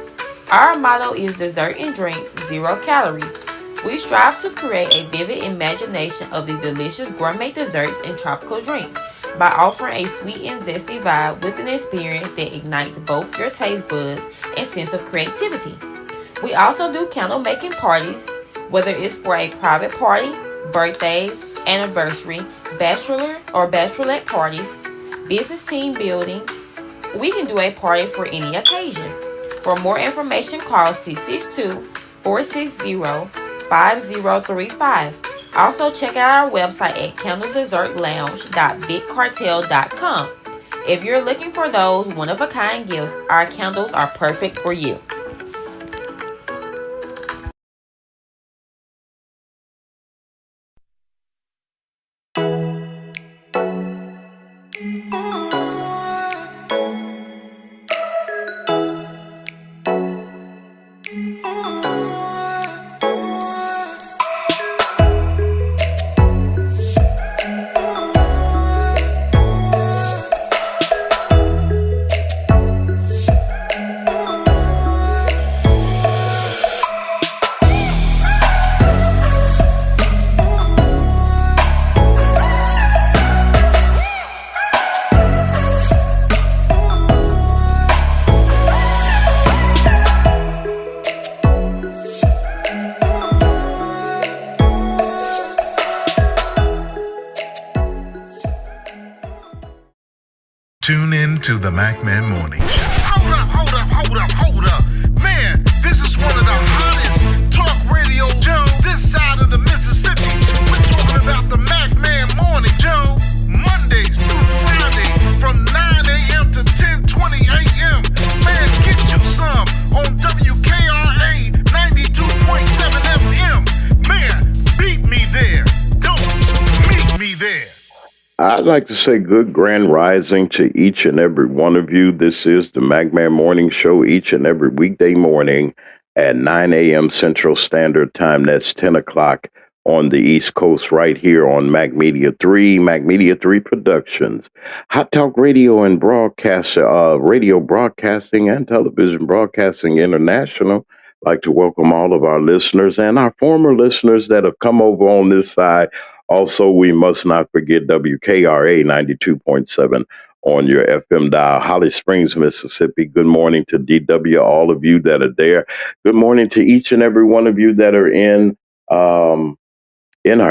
Our motto is dessert and drinks, 0 calories. We strive to create a vivid imagination of the delicious gourmet desserts and tropical drinks by offering a sweet and zesty vibe with an experience that ignites both your taste buds and sense of creativity. We also do candle making parties, whether it's for a private party, birthdays, anniversary, bachelor or bachelorette parties, business team building. We can do a party for any occasion. For more information, call 662-460-5035. Also, check out our website at candledessertlounge.bigcartel.com. If you're looking for those one-of-a-kind gifts, our candles are perfect for you. Tune in to the Mack Man Morning Show. Hold up. Man, this is one of the hottest talk radio shows this side of the Mississippi. We're talking about the Mack Man Morning Show, Mondays through Friday from 9 a.m. to 10:20 a.m. Man, get you some on WKRA 92.7 FM. Man, beat me there. Don't meet me there. I'd like to say good grand rising to each and every one of you. This is the Magman Morning Show each and every weekday morning at 9 a.m. Central Standard Time. That's 10 o'clock on the East Coast right here on Mac Media 3 Productions. Hot Talk Radio and radio broadcasting and television broadcasting international. I'd like to welcome all of our listeners and our former listeners that have come over on this side. Also, we must not forget WKRA 92.7 on your FM dial, Holly Springs, Mississippi. Good morning to DW, all of you that are there. Good morning to each and every one of you that are in our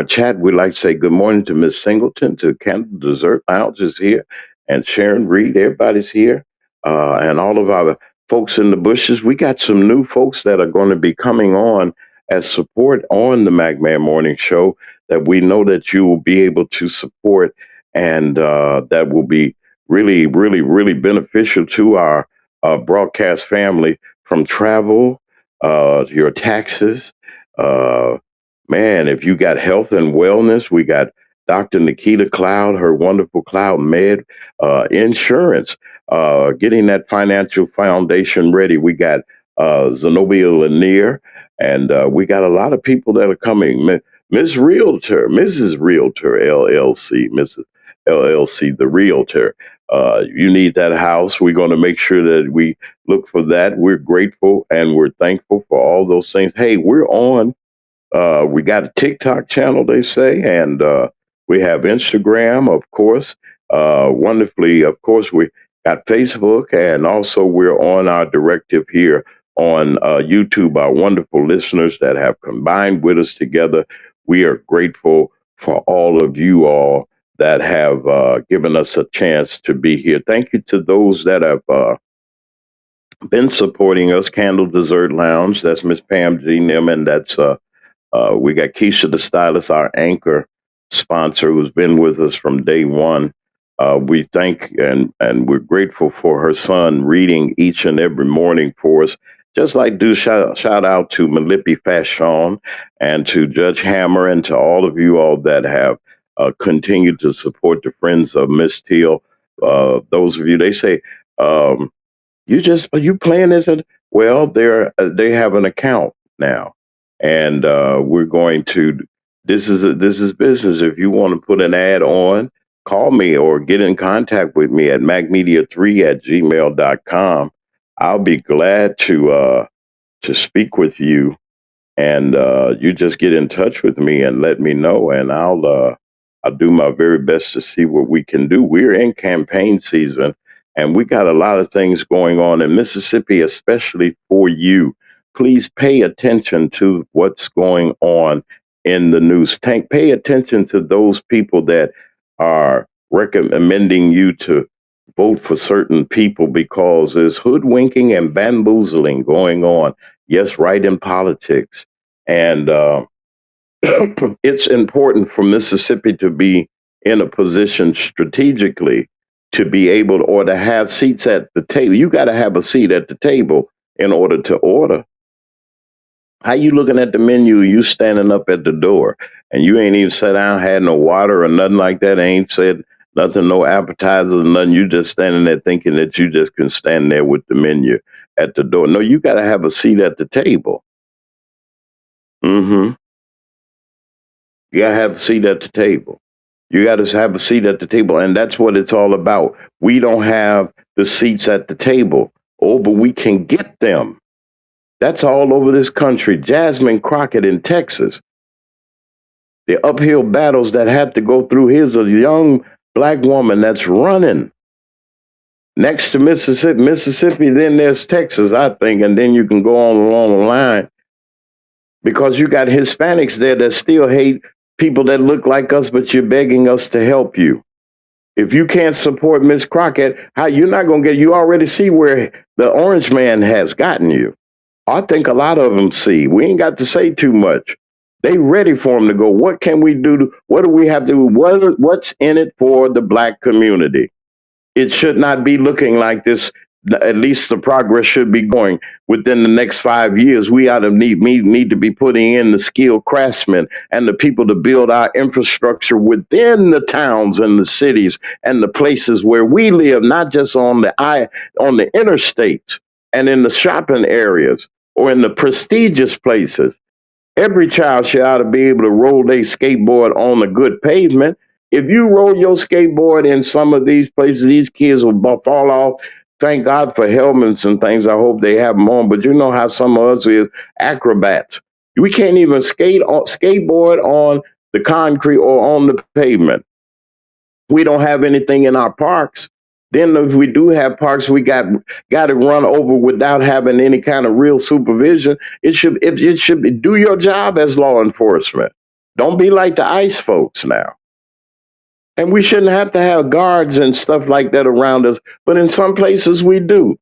chat. We'd like to say good morning to Miss Singleton, to Candle Dessert Lounge is here, and Sharon Reed. Everybody's here, and all of our folks in the bushes. We got some new folks that are going to be coming on as support on the Magman Morning Show that we know that you will be able to support, and that will be really, really, really beneficial to our broadcast family, from travel, your taxes. Man, if you got health and wellness, we got Dr. Nikita Cloud, her wonderful Cloud Med, insurance, getting that financial foundation ready. We got Zenobia Lanier, and we got a lot of people that are coming. Miss Realtor, Mrs. Realtor, LLC, Mrs. LLC, the Realtor. You need that house. We're going to make sure that we look for that. We're grateful and we're thankful for all those things. Hey, we're on. We got a TikTok channel, they say, and we have Instagram, of course. Wonderfully, of course, we got Facebook, and also we're on our directive here on YouTube. Our wonderful listeners that have combined with us together. We are grateful for all of you all that have given us a chance to be here. Thank you to those that have been supporting us. Candle Dessert Lounge. That's Miss Pam G. Nim, and that's we got Keisha the Stylist, our anchor sponsor, who's been with us from day one. We thank and we're grateful for her son reading each and every morning for us. Just like do shout out to Malipi Fashion and to Judge Hammer and to all of you all that have continued to support the Friends of Miss Teal. Those of you, they say, um, are you playing this? Well, they have an account now, and we're going to. This is business. If you want to put an ad on, call me or get in contact with me at macmedia3@gmail.com. I'll be glad to speak with you, and you just get in touch with me and let me know, and I'll do my very best to see what we can do. We're in campaign season, and we got a lot of things going on in Mississippi, especially for you. Please pay attention to what's going on in the news. Pay attention to those people that are recommending you to vote for certain people because there's hoodwinking and bamboozling going on. Yes, right in politics. And it's important for Mississippi to be in a position strategically to be able to, or to have seats at the table. You got to have a seat at the table in order to order. How you looking at the menu? You standing up at the door and you ain't even sat down, had no water or nothing like that. Ain't said nothing, no appetizers, nothing. You just standing there thinking that you just can stand there with the menu at the door. No, you got to have a seat at the table. Mm-hmm. You got to have a seat at the table. You got to have a seat at the table. And that's what it's all about. We don't have the seats at the table. Oh, but we can get them. That's all over this country. Jasmine Crockett in Texas. The uphill battles that had to go through. Here's a young black woman that's running next to Mississippi. Mississippi, then there's Texas, I think, and then you can go on along the line because you got Hispanics there that still hate people that look like us, but you're begging us to help you. If you can't support Miss Crockett, how you're not going to get, you already see where the orange man has gotten you. I think a lot of them see. We ain't got to say too much. They ready for them to go. What can we do? What do we have to do? What's in it for the black community? It should not be looking like this. At least the progress should be going within the next 5 years. We ought to need to be putting in the skilled craftsmen and the people to build our infrastructure within the towns and the cities and the places where we live, not just on the interstates and in the shopping areas or in the prestigious places. Every child should ought to be able to roll their skateboard on a good pavement. If you roll your skateboard in some of these places, these kids will fall off. Thank God for helmets and things. I hope they have them on. But you know how some of us is acrobats. We can't even skateboard on the concrete or on the pavement. We don't have anything in our parks. Then if we do have parks, we got to run over without having any kind of real supervision. It should do your job as law enforcement. Don't be like the ICE folks now. And we shouldn't have to have guards and stuff like that around us, but in some places we do.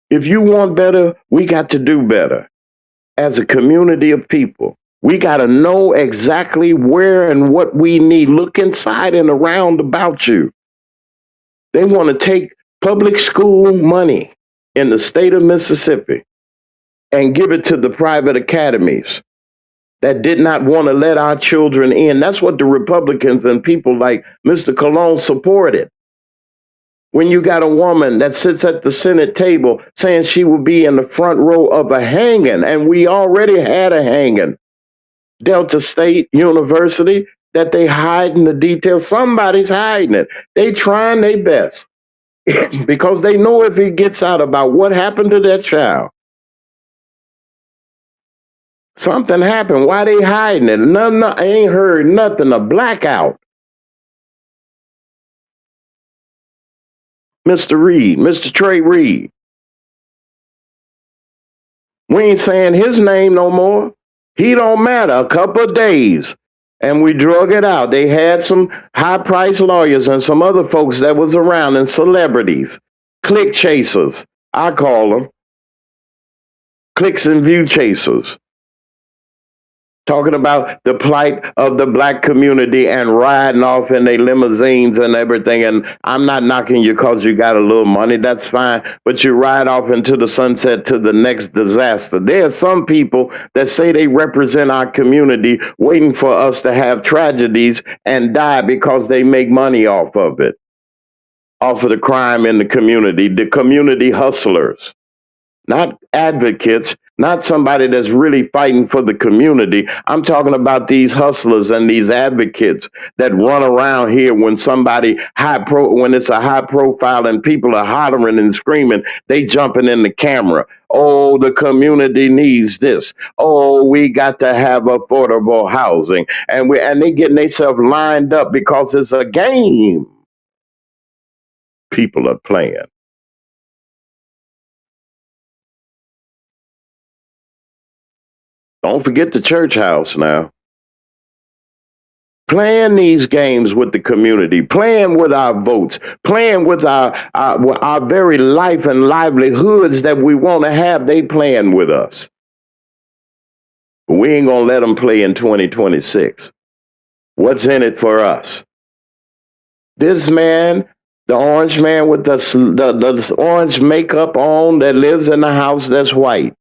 If you want better, we got to do better as a community of people. We got to know exactly where and what we need. Look inside and around about you. They want to take public school money in the state of Mississippi and give it to the private academies that did not want to let our children in. That's what the Republicans and people like Mr. Cologne supported. When you got a woman that sits at the Senate table saying she will be in the front row of a hanging, and we already had a hanging. Delta State University, that they hiding the details. Somebody's hiding it. They trying their best because they know if it gets out about what happened to that child, something happened. Why they hiding it? Nothing, I ain't heard nothing. A blackout. Mr. Reed, Mr. Trey Reed. We ain't saying his name no more. He don't matter. A couple of days. And we drug it out. They had some high-priced lawyers and some other folks that was around and celebrities, click chasers, I call them clicks and view chasers, talking about the plight of the black community and riding off in their limousines and everything. And I'm not knocking you because you got a little money. That's fine. But you ride off into the sunset to the next disaster. There are some people that say they represent our community waiting for us to have tragedies and die because they make money off of it, off of the crime in the community hustlers, not advocates, not somebody that's really fighting for the community. I'm talking about these hustlers and these advocates that run around here when when it's a high profile and people are hollering and screaming, they jumping in the camera. Oh, the community needs this. Oh, we got to have affordable housing. And they getting themselves lined up because it's a game people are playing. Don't forget the church house now. Playing these games with the community, playing with our votes, playing with our very life and livelihoods that we want to have, they playing with us. We ain't going to let them play in 2026. What's in it for us? This man, the orange man with the orange makeup on that lives in the house that's white,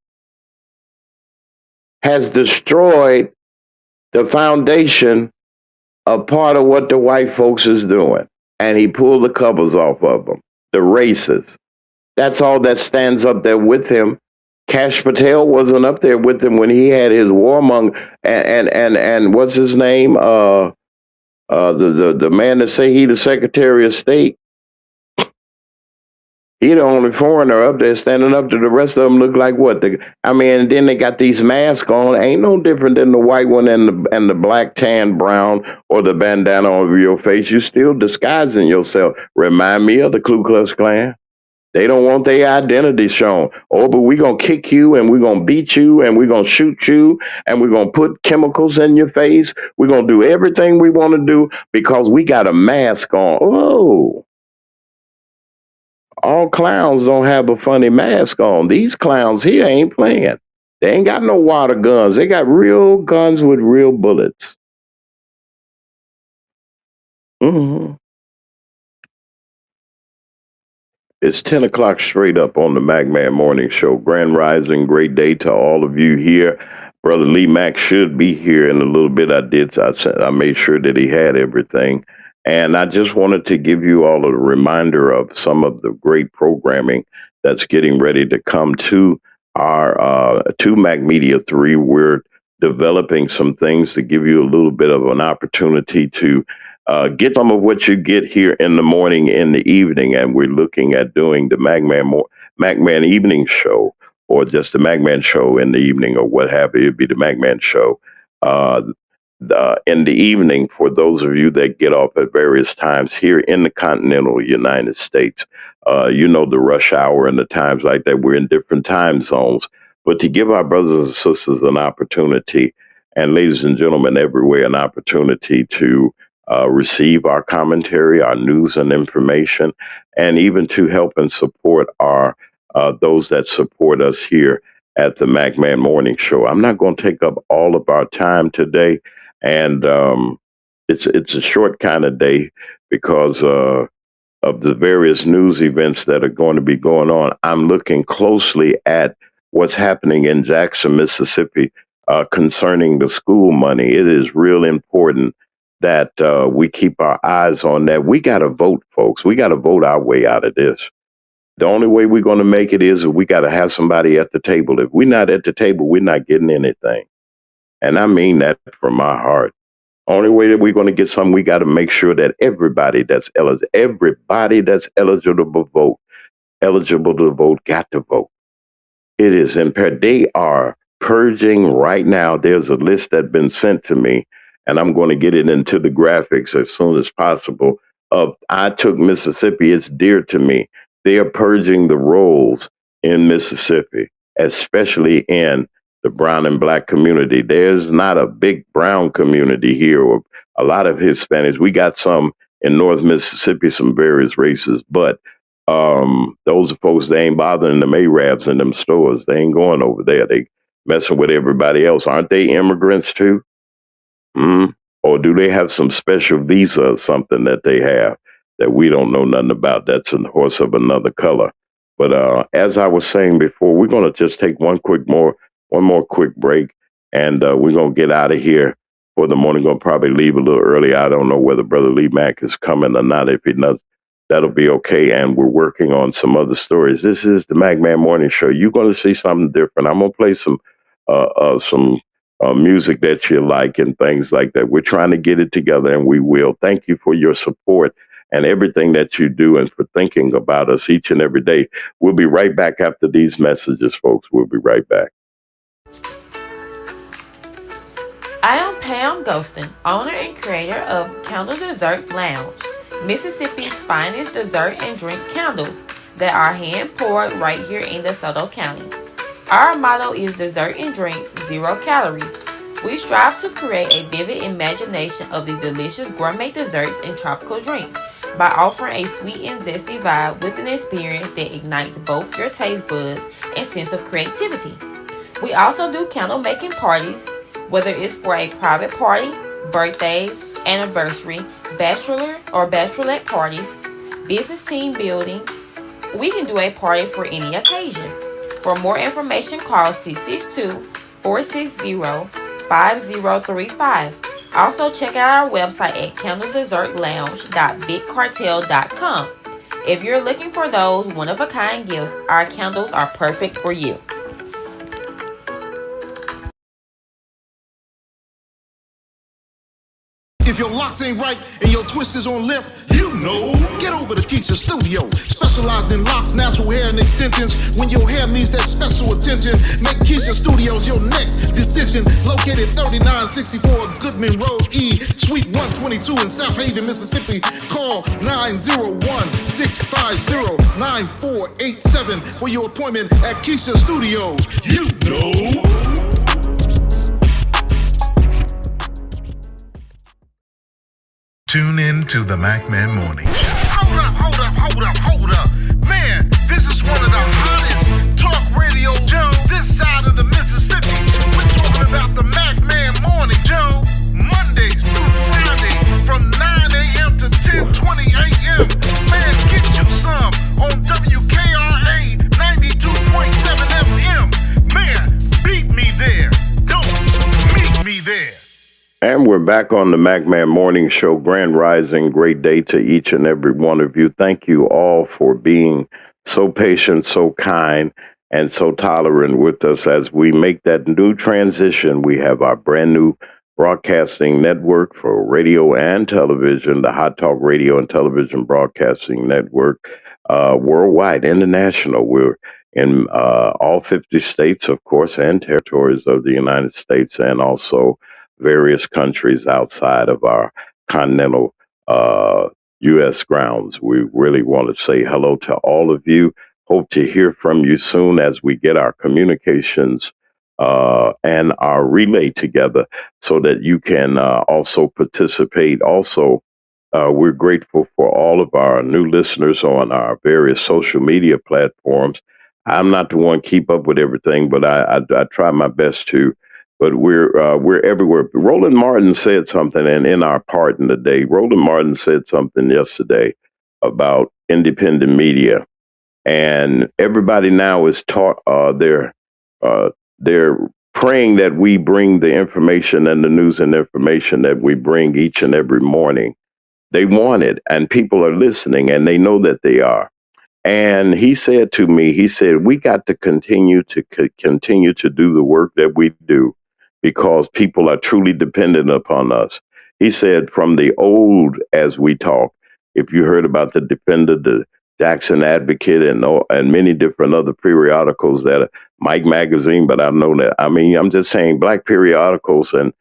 has destroyed the foundation a part of what the white folks is doing. And he pulled the covers off of them, the races. That's all that stands up there with him. Cash Patel wasn't up there with him when he had his warmonger and what's his name? The man that say he the Secretary of State. He the only foreigner up there standing up to the rest of them look like what? And then they got these masks on. Ain't no different than the white one and the black, tan, brown, or the bandana over your face. You still disguising yourself. Remind me of the Ku Klux Klan. They don't want their identity shown. Oh, but we're going to kick you and we're going to beat you and we're going to shoot you and we're going to put chemicals in your face. We're going to do everything we want to do because we got a mask on. Oh. All clowns don't have a funny mask on. These clowns here ain't playing. They ain't got no water guns. They got real guns with real bullets. hmm It's 10 o'clock straight up on the Mack Man Morning Show. Grand Rising, great day to all of you here. Brother Lee Mack should be here in a little bit. I made sure that he had everything. And I just wanted to give you all a reminder of some of the great programming that's getting ready to come to to Mac Media 3. We're developing some things to give you a little bit of an opportunity to get some of what you get here in the morning, in the evening, and we're looking at doing the Macman Evening Show, or just the Macman Show in the evening, or what have you. It'd be the Macman Show uh, in the evening for those of you that get off at various times here in the continental United States. The rush hour and the times like that. We're in different time zones, but to give our brothers and sisters an opportunity, and ladies and gentlemen everywhere, an opportunity to receive our commentary, our news and information, and even to help and support our those that support us here at the Mac Man Morning Show. I'm not going to take up all of our time today, and it's a short kind of day because of the various news events that are going to be going on. I'm looking closely at what's happening in Jackson, Mississippi, concerning the school money. It is real important that we keep our eyes on that. We got to vote, folks. We got to vote our way out of this. The only way we're going to make it is if we got to have somebody at the table. If we're not at the table, we're not getting anything. And I mean that from my heart. Only way that we're going to get something, we got to make sure that everybody that's eligible to vote, got to vote. It is imperative. They are purging right now. There's a list that's been sent to me, and I'm going to get it into the graphics as soon as possible. I took Mississippi. It's dear to me. They are purging the rolls in Mississippi, especially in the brown and black community. There's not a big brown community here, or a lot of Hispanics. We got some in North Mississippi, some various races, but Those are folks, they ain't bothering them Arabs in them stores. They ain't going over there. They messing with everybody else. Aren't they immigrants too? Mm? Or do they have some special visa or something that they have that we don't know nothing about? That's a horse of another color. But as I was saying before, we're going to just take one more quick break, and we're going to get out of here for the morning. Going to probably leave a little early. I don't know whether Brother Lee Mack is coming or not. If he does, that'll be okay. And we're working on some other stories. This is the Mack Man Morning Show. You're going to see something different. I'm going to play some music that you like and things like that. We're trying to get it together, and we will. Thank you for your support and everything that you do and for thinking about us each and every day. We'll be right back after these messages, folks. We'll be right back. I am Pam Ghostin, owner and creator of Candle Dessert Lounge, Mississippi's finest dessert and drink candles that are hand poured right here in DeSoto County. Our motto is dessert and drinks, 0 calories. We strive to create a vivid imagination of the delicious gourmet desserts and tropical drinks by offering a sweet and zesty vibe with an experience that ignites both your taste buds and sense of creativity. We also do candle making parties, whether it's for a private party, birthdays, anniversary, bachelor or bachelorette parties, business team building. We can do a party for any occasion. For more information, call 662-460-5035. Also, check out our website at candledessertlounge.bigcartel.com. If you're looking for those one-of-a-kind gifts, our candles are perfect for you. If your locks ain't right and your twist is on limp, you know, get over to Keisha Studio. Specialized in locks, natural hair, and extensions. When your hair needs that special attention, make Keisha Studios your next decision. Located 3964 Goodman Road E, Suite 122 in South Haven, Mississippi. Call 901-650-9487 for your appointment at Keisha Studios. You know. Tune in to the Mack Man Morning Show. Hold up. Man, this is one of the hottest talk radio shows this side of the Mississippi. We're talking about the Mack Man Morning Show, Mondays through Friday from 9 a.m. to 10:20 a.m. Man, get you some on WKRA 92.7 FM. Man, beat me there. Don't meet me there. And we're back on the Mack Man Morning Show. Grand Rising, great day to each and every one of you. Thank you all for being so patient, so kind, and so tolerant with us as we make that new transition. We have our brand new broadcasting network for radio and television, the Hot Talk Radio and Television Broadcasting Network, worldwide, international. We're in all 50 states, of course, and territories of the United States, and also various countries outside of our continental U.S. grounds. We really want to say hello to all of you. Hope to hear from you soon as we get our communications and our relay together so that you can also participate. Also, we're grateful for all of our new listeners on our various social media platforms. I'm not the one keep up with everything, but I try my best to. But we're everywhere. Roland Martin said something, and in our part in the day, Roland Martin said something yesterday about independent media, and everybody now is taught. They're praying that we bring the information and the news and information that we bring each and every morning. They want it, and people are listening, and they know that they are. And he said to me, he said, we got to continue to do the work that we do because people are truly dependent upon us. He said, from the old, as we talk, if you heard about the Defender, the Jackson Advocate, and many different other periodicals that Mike Magazine, but I know that, I mean, I'm just saying black periodicals and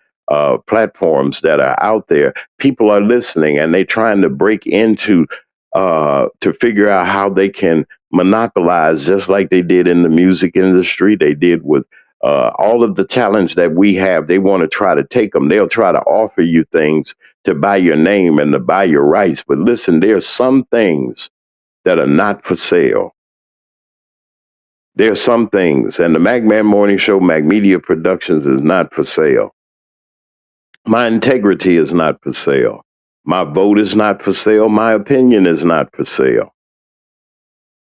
platforms that are out there, people are listening and they're trying to break into to figure out how they can monopolize, just like they did in the music industry. They did with all of the talents that we have. They want to try to take them. They'll try to offer you things to buy your name and to buy your rights. But listen, there's some things that are not for sale. There are some things, and the Mac Man Morning Show, Mac Media Productions, is not for sale. My integrity is not for sale. My vote is not for sale. My opinion is not for sale.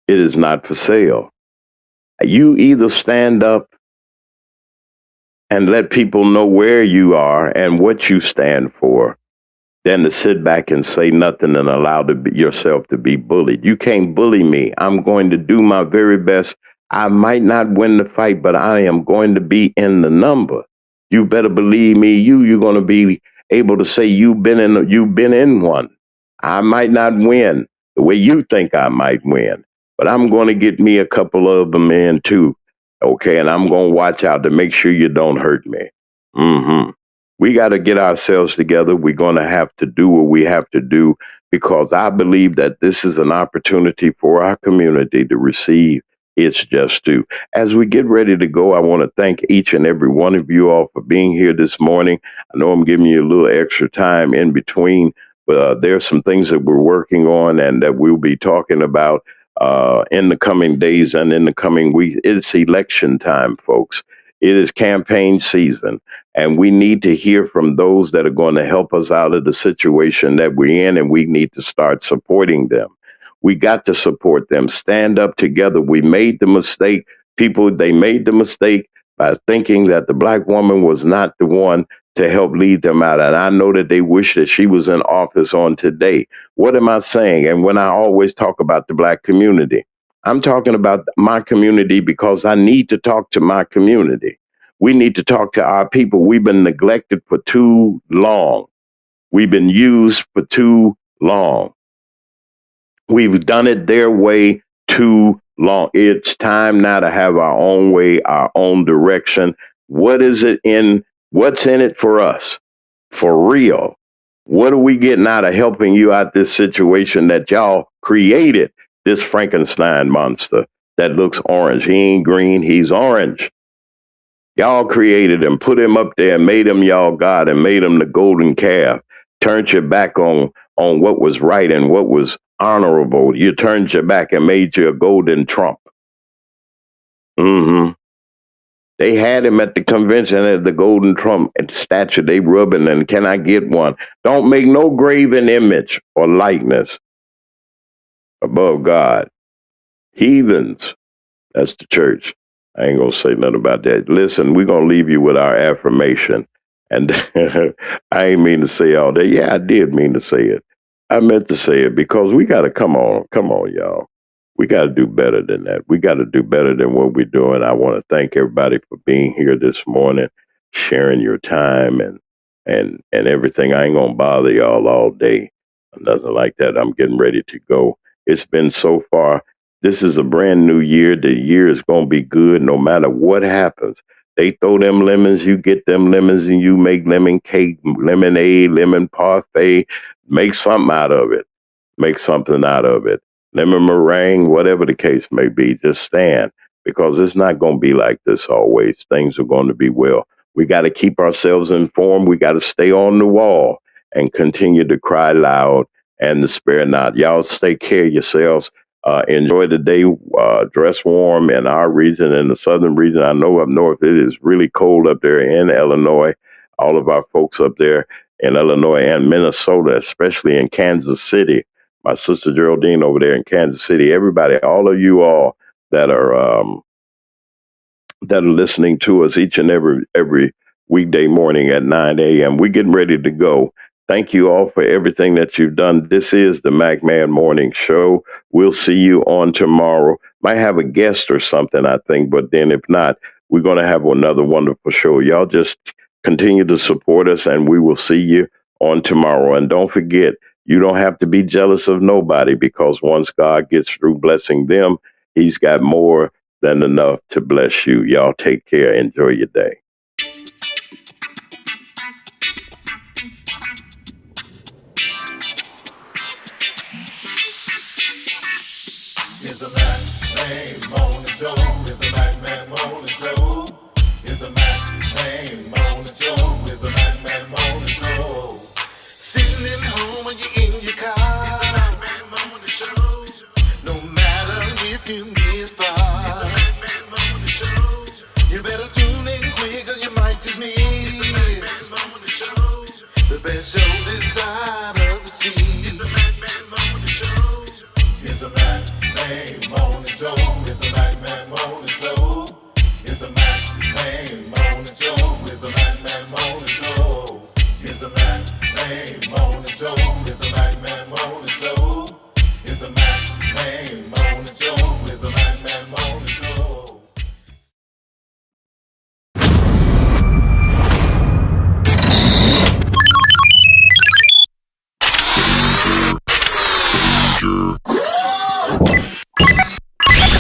It is not for sale. You either stand up and let people know where you are and what you stand for, than to sit back and say nothing and allow yourself to be bullied. You can't bully me. I'm going to do my very best. I might not win the fight, but I am going to be in the number. You better believe me. You're going to be able to say you've been in one. I might not win the way you think I might win, but I'm going to get me a couple of them in too. Okay, and I'm going to watch out to make sure you don't hurt me. Mm-hmm. We got to get ourselves together. We're going to have to do what we have to do, because I believe that this is an opportunity for our community to receive its just due. As we get ready to go, I want to thank each and every one of you all for being here this morning. I know I'm giving you a little extra time in between, but there's some things that we're working on and that we'll be talking about in the coming days and in the coming weeks. It's election time, folks. It is campaign season. And we need to hear from those that are going to help us out of the situation that we're in, and we need to start supporting them. We got to support them. Stand up together. We made the mistake. They made the mistake by thinking that the black woman was not the one to help lead them out. And I know that they wish that she was in office on today. What am I saying? And when I always talk about the black community, I'm talking about my community because I need to talk to my community. We need to talk to our people. We've been neglected for too long. We've been used for too long. We've done it their way too long. It's time now to have our own way, our own direction. What's in it for us? For real. What are we getting out of helping you out this situation that y'all created, this Frankenstein monster that looks orange? He ain't green, he's orange. Y'all created him, put him up there, and made him y'all God, and made him the golden calf. Turned your back on what was right and what was honorable. You turned your back and made you a golden Trump. Mm-hmm. They had him at the convention at the golden Trump statue. They rubbing, and can I get one? Don't make no graven image or likeness above God. Heathens. That's the church. I ain't going to say nothing about that. Listen, we're going to leave you with our affirmation. And I ain't mean to say all that. Yeah, I did mean to say it. I meant to say it because we got to come on, y'all. We got to do better than that. We got to do better than what we're doing. I want to thank everybody for being here this morning, sharing your time and everything. I ain't going to bother y'all all day. Nothing like that. I'm getting ready to go. It's been so far. This is a brand new year. The year is going to be good no matter what happens. They throw them lemons, you get them lemons, and you make lemon cake, lemonade, lemon parfait. Make something out of it. Make something out of it. Lemon meringue, whatever the case may be, just stand, because it's not going to be like this always. Things are going to be well. We got to keep ourselves informed. We got to stay on the wall and continue to cry loud and to spare not. Y'all take care of yourselves. Enjoy the day. Dress warm in our region, in the southern region. I know up north it is really cold up there in Illinois. All of our folks up there in Illinois and Minnesota, especially in Kansas City. My sister Geraldine over there in Kansas City. Everybody, all of you all that are listening to us each and every weekday morning at 9 a.m. We're getting ready to go. Thank you all for everything that you've done. This is the Mack Man Morning Show. We'll see you on tomorrow. Might have a guest or something, I think, but then if not, we're going to have another wonderful show. Y'all just continue to support us, and we will see you on tomorrow. And don't forget, you don't have to be jealous of nobody, because once God gets through blessing them, he's got more than enough to bless you. Y'all take care. Enjoy your day. It's the Mack Man Morning Show. It's the Mack Man Morning Show. It's the Mack Man Morning Show. It's the Mack Man Morning Show. Sitting at home when you're in your car. It's the Mack Man Morning Show. No Joe is a Mac